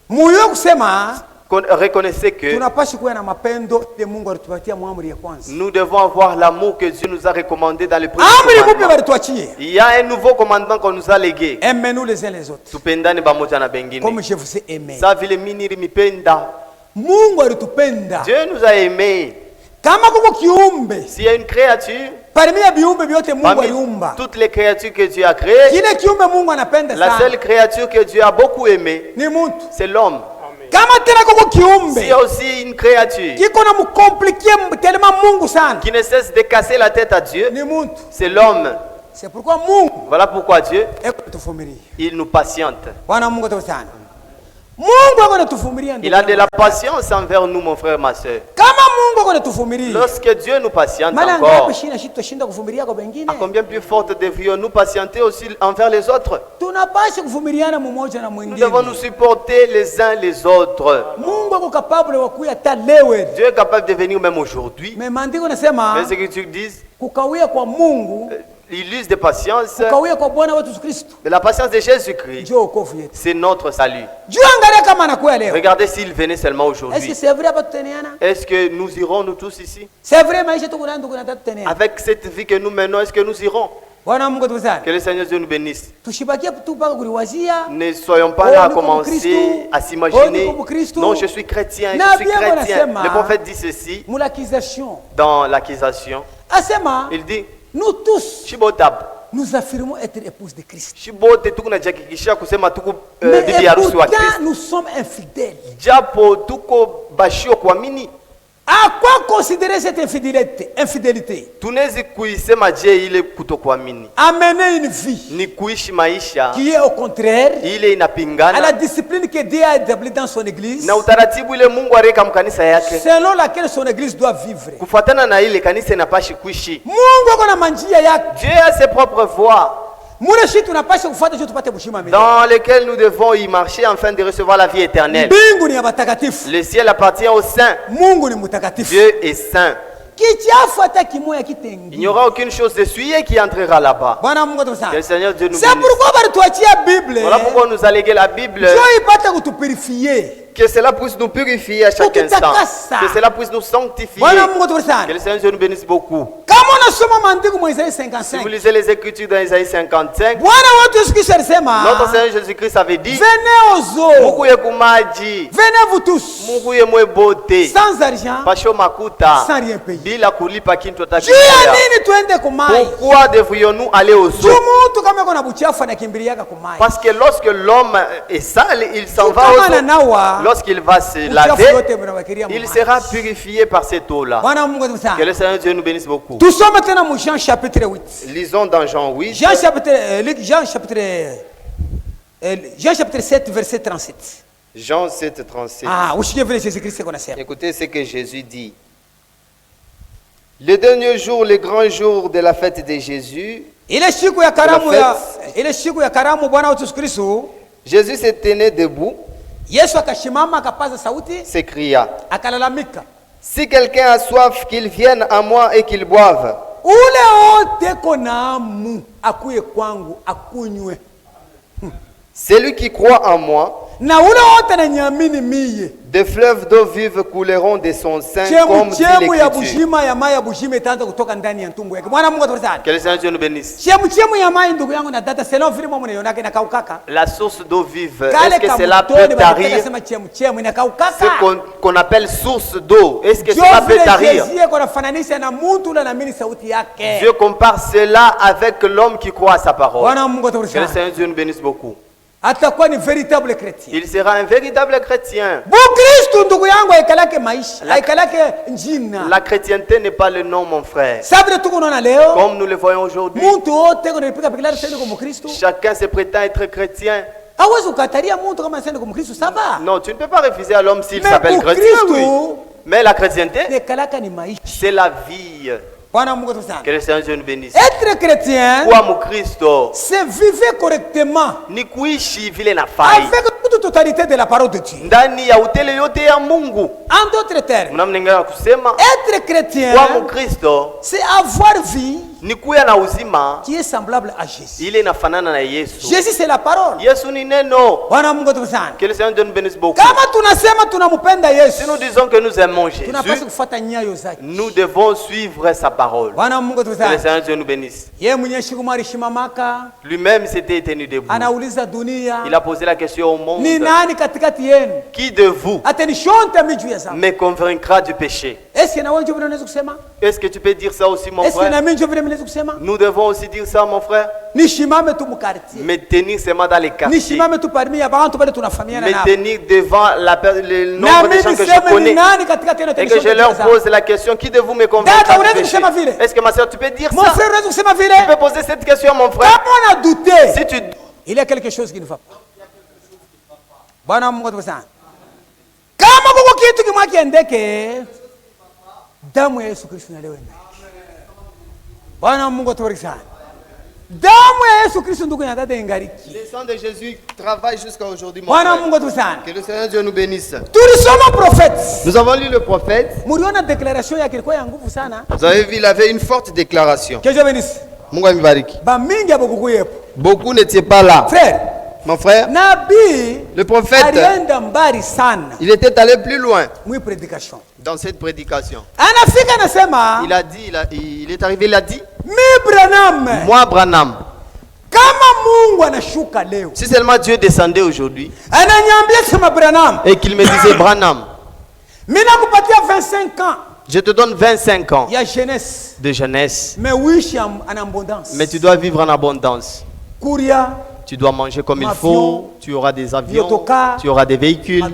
muyo kusema reconnaissez que tunapaswa kuwa na mapendo ya Mungu alitupatia muamri ya kwanza. nous devons avoir l'amour que Dieu nous a recommandé dans le premier Amri kupi commandement. balituachie. Il y a un nouveau commandement qu'on nous a légué. Aimez-nous les uns les autres Tupendane pamoja na bengine. comme je vous ai aimé. Sa vile mimi nilipenda. Mungu alitupenda. Dieu nous a aimés. Kama kuko kiumbe S'il y a une créature, parmi ya viumbe vyote Mungu parmi aliumba, toutes les créatures que Dieu a créées, kile kiumbe Mungu anapenda la sana seule créature que Dieu a beaucoup aimée, ni mtu. c'est l'homme. Kama tena kuko kiumbe S'il y a aussi une créature kiko na mkomplikie tellement Mungu sana qui ne cesse de casser la tête à Dieu, ni mtu. c'est l'homme. C'est pourquoi Mungu Voilà pourquoi Dieu, eko tuvumilie. il nous patiente. Bwana Mungu atubariki sana. Mungu eko natuvumilia. Il a de la patience envers nous, mon frère, ma soeur. Kama Mungu eko natuvumilia, Lorsque Dieu nous patiente mara encore, ngapi shina shitushinda kuvumilia kwa wengine? à combien plus forte devrions-nous patienter aussi envers les autres? Tunapaswa kuvumiliana mmoja na Nous mwingine. devons nous supporter les uns les autres. Mungu eko capable wa kuya hata lewe. Dieu est capable de venir même aujourd'hui. Mais maandiko nasema Les Écritures disent, kukawia kwa Mungu, il use de patience, kukawia kwa Bwana wetu Yesu Kristo de la patience de Jésus-Christ. ndio wokovu yetu. C'est notre salut. Jua angalia kama anakuya leo. Regardez s'il venait seulement Est-ce que aujourd'hui. c'est vrai hapa tuteneana? Est-ce que nous irons, nous tous ici? C'est vrai maisha tuko na ndugu na tatu tuteneana. Avec cette vie que nous menons, est-ce que nous irons? Bwana Mungu tuzana. Que le Seigneur Dieu nous bénisse. Tushibakie tu mpaka kuliwazia. Ne soyons pas Oh, là à nous comme commencer Christ. à s'imaginer. Oh, nous comme Christ. Non, je suis chrétien, Na je suis bien chrétien. wanasema, Le prophète dit ceci Mulakization. dans l'accusation. Asema Il dit, nous tous Shibotab, nous affirmons être épouses de Christ. Shibote tuko najihakikishia kusema tuko Mais bibi harusi wa pourtant Kristo. nous sommes infidèles. Japo tuko bashio kuamini. À quoi considérer cette infidélité? Tunawezi kuisema je ile kutokuamini? Amener une vie Ni kuishi maisha qui est au contraire ile à la inapingana discipline que Dieu a établie dans son église, na utaratibu ile Mungu aliweka mkanisa yake. selon laquelle son église doit vivre. Kufuatana na ile kanisa inapashi kuishi. Mungu ako na manjia yake. Dieu a ses propres voies Mule shi tunapaswa kufuata juu tupate bushima milele. dans lesquelles nous devons y marcher afin de recevoir la vie éternelle. Mbingu ni ya batakatifu. Le ciel appartient aux saints. Mungu ni mtakatifu. Dieu est saint. Kichafu hata kimoya Il kitengi. n'y aura aucune chose de souillée qui entrera là-bas. Bwana Mungu Que le tusana. Seigneur Dieu nous C'est bénisse. pourquoi balituachia Bible. Voilà pourquoi on nous a légué la Bible. Ndio ipate kutupurifier. Que cela puisse nous purifier à chaque instant. Que cela puisse nous sanctifier. Bwana Mungu Que tusana. le Seigneur Dieu nous bénisse beaucoup. Kama unasoma maandiko mu Isaya Si vous 55. lisez les Écritures dans Isaïe 55, Bwana wetu Yesu Kristo alisema, notre Seigneur Jésus-Christ avait dit, venez aux eaux. Mukuye kumaji, Venez vous tous. mukuye mwebote, Sans argent, pasho makuta, sans rien payer. bila kulipa kintu Juu ya atakiya. nini tuende kumai? Pourquoi devrions-nous aller aux Juu eaux? mtu kama kuna buchafu anakimbiliaka kumai. Parce que lorsque l'homme est sale, il s'en Juu va kama aux eaux. ananawa, Lorsqu'il va se buchafu laver, yote mnawakiria il mumai. sera purifié par cette eau-là. Bwana Mungu Que tumsana. le Seigneur Dieu nous bénisse beaucoup. Tusome tena mu Jean chapitre 8. Lisons dans Jean 8. Jean chapitre 7 verset 37. Jean 7, 37. Ah, ushike vile Jésus Kristo konasema. Écoutez ce que Jésus dit. Le dernier jour, le grand jour de la fête de Jésus, Ile siku ya karamu Bwana wetu Yesu Kristo, Jésus se tenait debout, Yesu akashimama akapaza sauti, s'écria, akalalamika. si quelqu'un a soif, qu'il vienne à moi et qu'il boive. Ule wote kona amu akuye kwangu akunywe. Celui qui croit en moi, Des fleuves d'eau vive couleront de son sein comme dit l'Écriture. Que le Seigneur Dieu nous bénisse. La source d'eau vive, est-ce que cela peut tarir? Ce qu'on appelle source d'eau, est-ce que cela peut tarir? Dieu compare cela avec l'homme qui croit à sa parole. Que le Seigneur Dieu nous bénisse beaucoup. Il sera un véritable chrétien. La chrétienté n'est pas le nom, mon frère. Comme nous le voyons aujourd'hui, chacun se prétend être chrétien. Non, tu ne peux pas refuser à l'homme s'il s'appelle chrétien. Oui. Mais la chrétienté, c'est la vie. Que le Seigneur Dieu nous bénisse. Être chrétien, c'est vivre correctement avec toute totalité de la parole de Dieu. En d'autres termes, être chrétien, c'est avoir vie qui est semblable à Jésus. Jésus, c'est la parole. Que le Seigneur Dieu nous bénisse beaucoup. Si nous disons que nous aimons Jésus, nous devons suivre sa parole. Que le Seigneur Dieu nous bénisse. Lui-même s'était tenu debout. Il a posé la question au monde. Qui de vous me convaincra du péché? Est-ce que tu peux dire ça aussi, mon frère? Nous devons aussi dire ça, mon frère. Me tenir seulement dans les quartiers. Me tenir devant le nombre de gens que je connais. Et que je leur pose la question, qui de vous me convaincra du péché? Est-ce que ma soeur, tu peux dire ça? Tu peux poser cette question, mon frère. Si tu... Il y a quelque chose qui ne va pas. Le sang de Jésus travaille jusqu'à aujourd'hui, mon frère. Que le Seigneur Dieu nous bénisse. Nous avons lu le prophète. Vous avez vu, il avait une forte déclaration. Beaucoup n'étaient pas là. Mon frère, le prophète, il était allé plus loin dans cette prédication. Il a dit, il est arrivé, il a dit, moi Branham, si seulement Dieu descendait aujourd'hui et qu'il me disait, Branham, je te donne 25 ans de jeunesse, mais tu dois vivre en abondance. Tu dois manger comme il faut, tu auras des avions, tu auras des véhicules,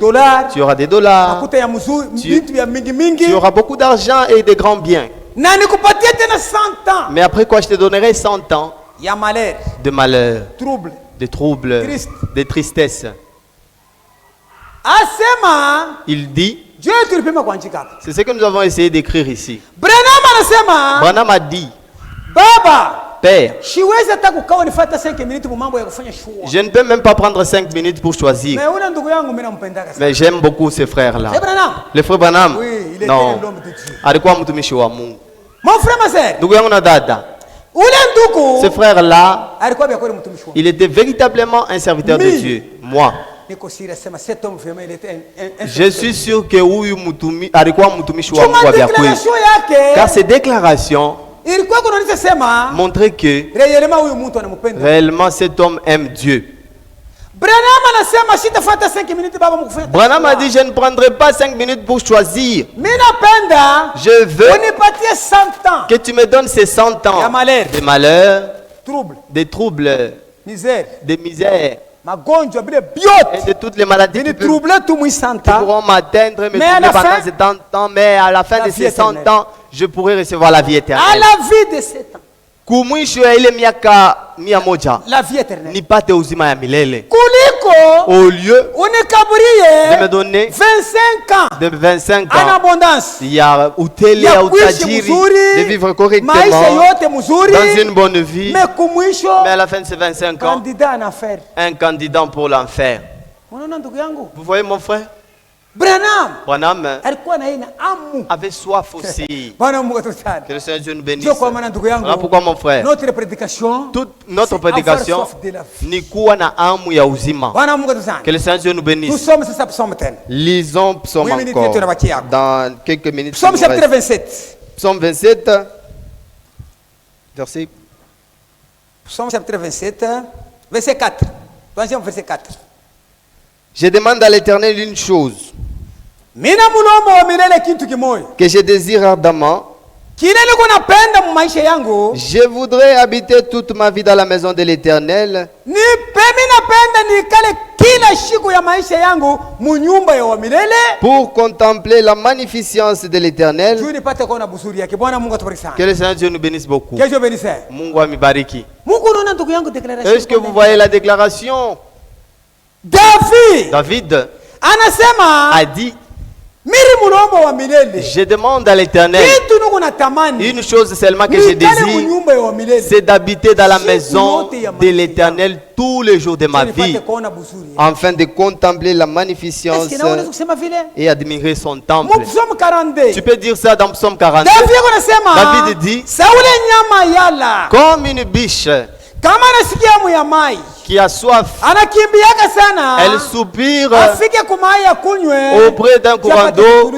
tu auras des dollars, tu auras beaucoup d'argent et de grands biens. Mais après quoi, je te donnerai 100 ans de malheur, de troubles, de tristesse. Il dit, c'est ce que nous avons essayé d'écrire ici. Branham a dit, Père, je ne peux même pas prendre 5 minutes pour choisir. Mais j'aime beaucoup ces frères-là. Le frère Branham, non. Mon frère, ma sœur, ce frère-là, il était véritablement un serviteur de Dieu. Moi, je suis sûr que car ces déclarations montraient que réellement cet homme aime Dieu. Branham a dit, je ne prendrai pas 5 minutes pour choisir. Je veux que tu me donnes ces 100 ans de malheur, des troubles, des misères, et de toutes les maladies qui pourront m'atteindre, me troubler pendant ces 100 ans, mais à la fin de ces 100 ans, je pourrai recevoir la vie éternelle. À la vie de 7 ans. La vie éternelle. Au lieu de me donner 25 ans en abondance, de vivre correctement dans une bonne vie, mais à la fin de ces 25 ans, un candidat pour l'enfer. Vous voyez, mon frère, Branham avait soif aussi. Que le Seigneur Dieu nous bénisse. Voilà pourquoi mon frère, toute notre prédication ni kuwa na amu ya uzima. Que le Seigneur Dieu nous bénisse. Lisons Psaume encore dans quelques minutes. Psaume chapitre 27. Psaume 27, verset. Psaume chapitre 27, verset 4. Verset 4. Je demande à l'Éternel une chose que je désire ardemment. Je voudrais habiter toute ma vie dans la maison de l'Éternel pour contempler la magnificence de l'Éternel. Que le Seigneur Dieu nous bénisse beaucoup. Mungu amibariki. Est-ce que vous voyez la déclaration? David a dit, je demande à l'Éternel une chose seulement que je désire, c'est d'habiter dans la maison de l'Éternel tous les jours de ma vie, afin de contempler la magnificence et admirer son temple. Tu peux dire ça dans Psaume 42. David dit, comme une biche qui a soif, elle soupire auprès d'un courant d'eau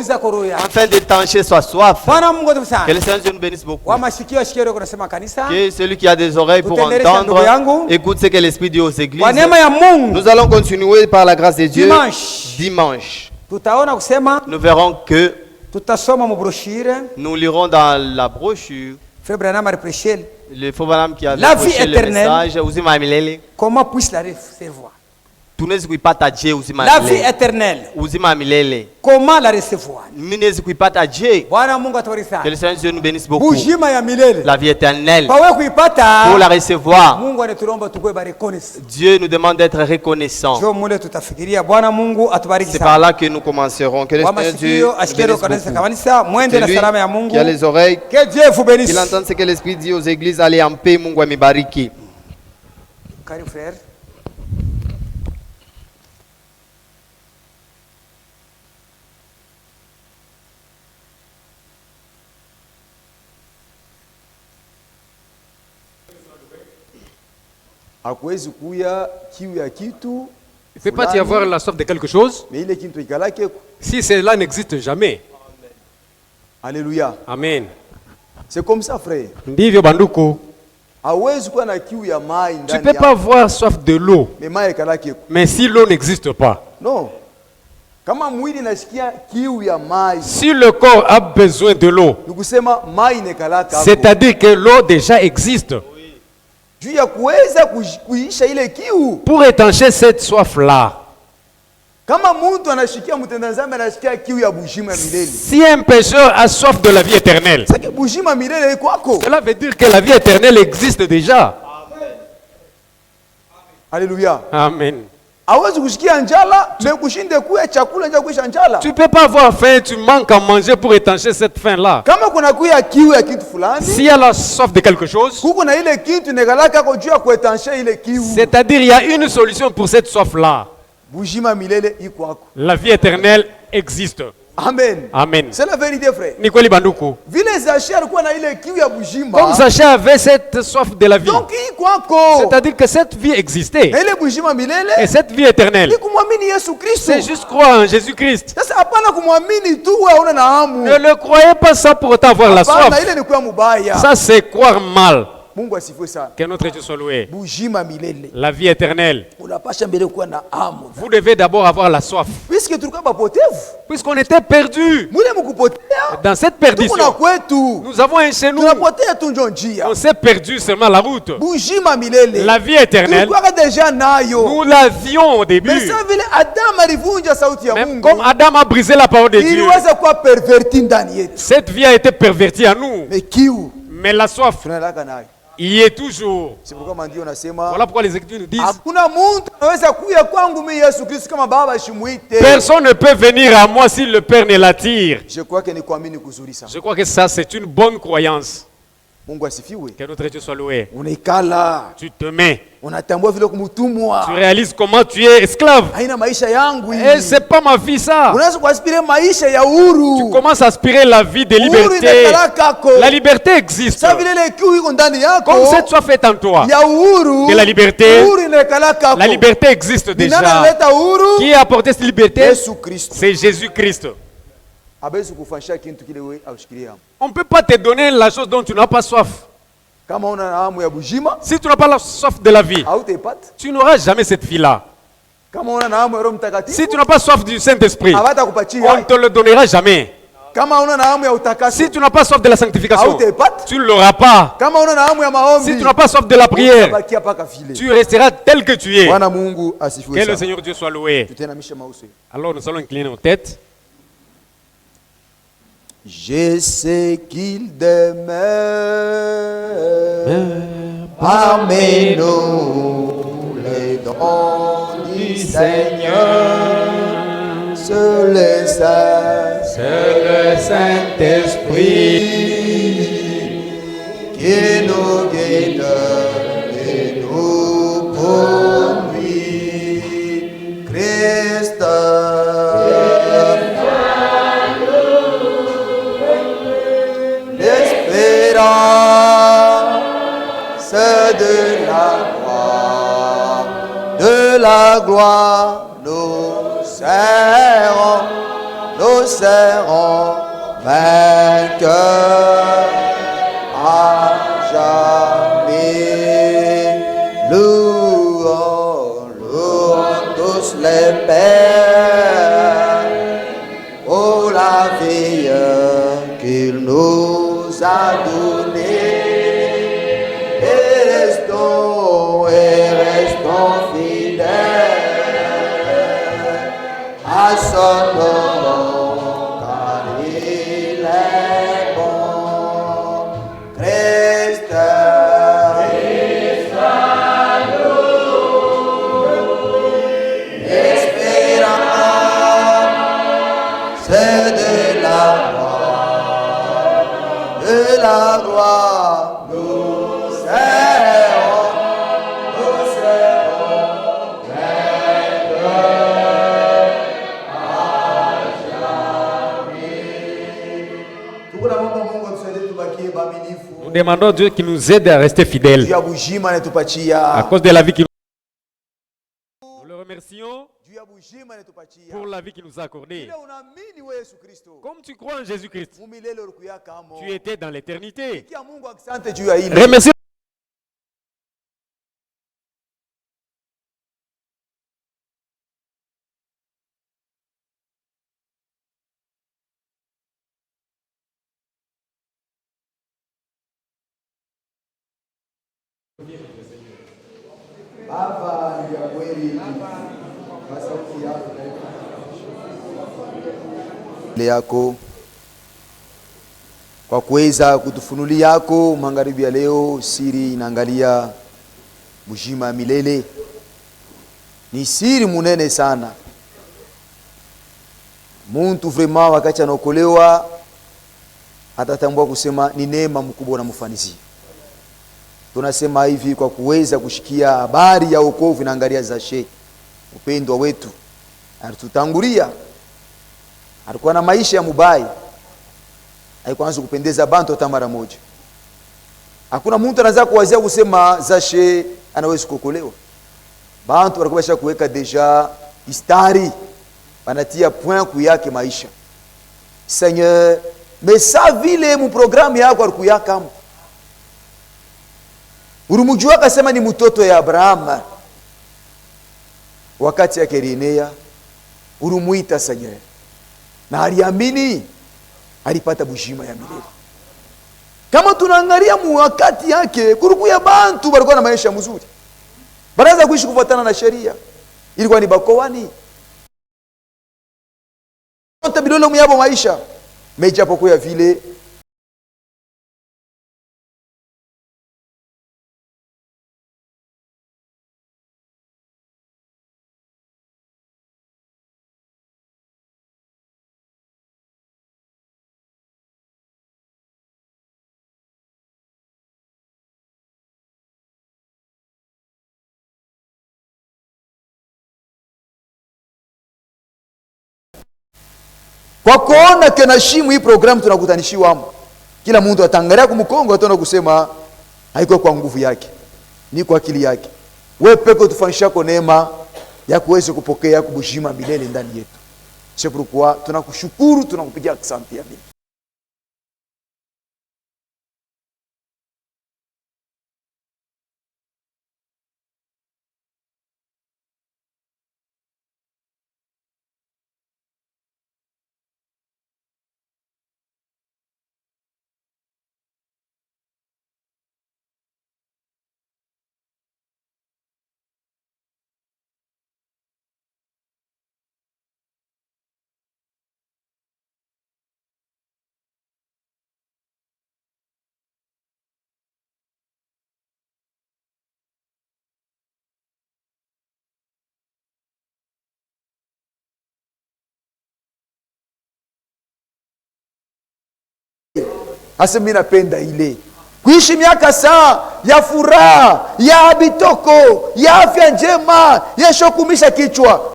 afin d'étancher sa soif. Que le Seigneur nous bénisse beaucoup. Que celui qui a des oreilles pour entendre écoute ce que l'Esprit dit aux églises. Nous allons continuer par la grâce de Dieu dimanche. Nous verrons que nous lirons dans la brochure le Frère Branham qui a prêché le message, comment puisse la recevoir? La vie éternelle, comment la recevoir? Que le Seigneur Dieu nous bénisse beaucoup. La vie éternelle, pour la recevoir, Dieu nous demande d'être reconnaissant. C'est par là que nous commencerons. Que le Seigneur Dieu nous bénisse beaucoup. Celui qui a les oreilles, qu'il entende ce que l'Esprit dit aux églises. Allez en paix, Mungu amibariki. Frère. Il ne peut pas y avoir la soif de quelque chose si cela n'existe jamais. Alléluia. Amen. C'est comme ça, frère. Ndivyo banduku. Tu ne peux pas avoir soif de l'eau, mais si l'eau n'existe pas. Non. Si le corps a besoin de l'eau, c'est-à-dire que l'eau déjà existe. Pour étancher cette soif-là, si un pécheur a soif de la vie éternelle, cela veut dire que la vie éternelle existe déjà. Alléluia. Amen. Tu ne peux pas avoir faim, tu manques à manger pour étancher cette faim-là. S'il y a la soif de quelque chose, c'est-à-dire il y a une solution pour cette soif-là. La vie éternelle existe. Amen. Amen. C'est la vérité, frère. Nikoli banduku. Comme Zachée avait cette soif de la vie, c'est-à-dire que cette vie existait. Et cette vie éternelle, c'est juste croire en Jésus-Christ. Ne le croyez pas ça pour autant avoir la soif. Ça, c'est croire mal. Que notre Dieu soit loué. La vie éternelle. Vous devez d'abord avoir la soif. Puisqu'on était perdus. Dans cette perdition, nous avons un chez nous. On s'est perdu seulement la route. La vie éternelle, nous l'avions au début. Même comme Adam a brisé la parole de Dieu, cette vie a été pervertie à nous. Mais la soif, il y est toujours. Voilà pourquoi les Écritures nous disent, personne ne peut venir à moi si le Père ne l'attire. Je crois que ça, c'est une bonne croyance. Que notre Dieu soit loué. Tu te mets. Tu réalises comment tu es esclave. Et c'est pas ma vie ça. Tu commences à aspirer la vie de liberté. La liberté existe. Comme cette soit faite en toi. De la liberté existe déjà. Qui a apporté cette liberté? C'est Jésus-Christ. On ne peut pas te donner la chose dont tu n'as pas soif. Si tu n'as pas la soif de la vie, tu n'auras jamais cette vie-là. Si tu n'as pas soif du Saint-Esprit, on ne te le donnera jamais. Si tu n'as pas soif de la sanctification, tu ne l'auras pas. Si tu n'as pas soif de la prière, tu resteras tel que tu es. Que le Seigneur Dieu soit loué. Alors nous allons incliner nos têtes. Je sais qu'il demeure parmi nous les dons du Seigneur. C'est le Saint-Esprit qui nous guide et nous conduit. Christ. De la gloire, nous serons vainqueurs à jamais. Louons tous les pères pour la vie qu'il nous a donnée. Restons fidèles à son nom, car il est bon. Christ, l'espérance, c'est de la gloire, nous serons. Nous demandons à Dieu qui nous aide à rester fidèles. À cause de la vie qu'il nous le remercions pour la vie qu'il nous a accordée. Comme tu crois en Jésus-Christ, tu étais dans l'éternité. Remercie. yako kwa kuweza kutufunulia yako magharibi ya leo. Siri inaangalia bujima milele, ni siri munene sana. Muntu vraiment wakati anaokolewa atatambua kusema ni neema mkubwa na mfanisi. Tunasema hivi kwa kuweza kushikia habari ya wokovu inaangalia Zashe, upendo wetu. Alitutangulia, alikuwa na maisha ya mubai, haikuanza kupendeza bantu hata mara moja. Hakuna mtu anaweza kuwazia kusema Zashe anaweza kuokolewa. Bantu walikuwa basha kuweka deja istari, wanatia point ku yake maisha. Seigneur, mais ça vile mu programme yako alikuya kama urumujua akasema ni mtoto ya Abraham. Wakati yake Irinea urumuita Seigneur, na aliamini, alipata bujima ya milele. Kama tunaangalia mu wakati yake kurukuya bantu walikuwa na maisha mzuri, baraza kuishi kufuatana na sheria, ilikuwa ni bakowani wote bidole muyabo maisha mejapo kwa vile kwa kuona kena shimu hii programu tunakutanishiwamo. Kila mtu atangalia kumkongo ataona kusema haiko kwa nguvu yake, ni kwa akili yake. Wewe peke tufanyishako neema ya kuweza kupokea kubujima milele ndani yetu. C'est pourquoi tunakushukuru, tunakupigia asante ya Mungu. Asa mimi napenda ile kuishi miaka saa ya furaha, ya bitoko, ya afya njema, ya shokumisha kichwa.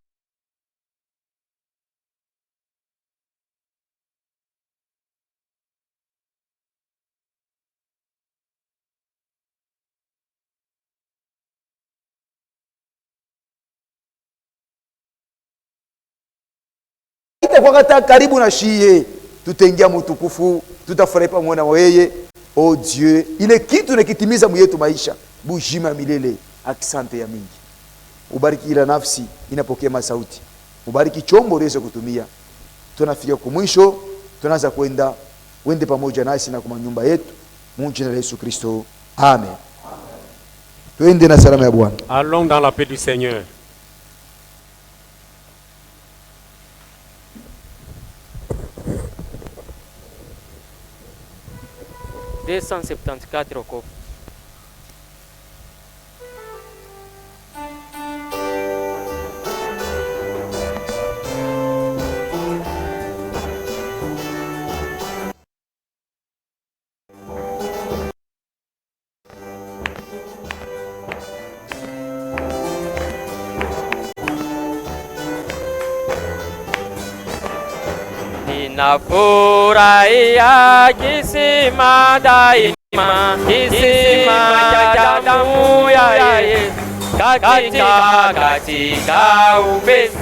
Kwa kata karibu na shie tutengia mutukufu, tutafurahi pamoja na wewe. Oh Dieu, ile kitu nakitimiza mwetu maisha bujima milele. Asante ya mingi. Ubariki ila nafsi inapokea masauti. Ubariki chombo uweze kutumia. Tunafika kwa mwisho, tunaanza kwenda, wende pamoja nasi na kwa nyumba yetu. Mungu jina la Yesu Kristo. Amen. Tuende na salama ya Bwana. Allons dans la paix du Seigneur. Des 174 au coffre. Ninafurahia kisima daima, kisima cha damu ya Yesu, katika upesi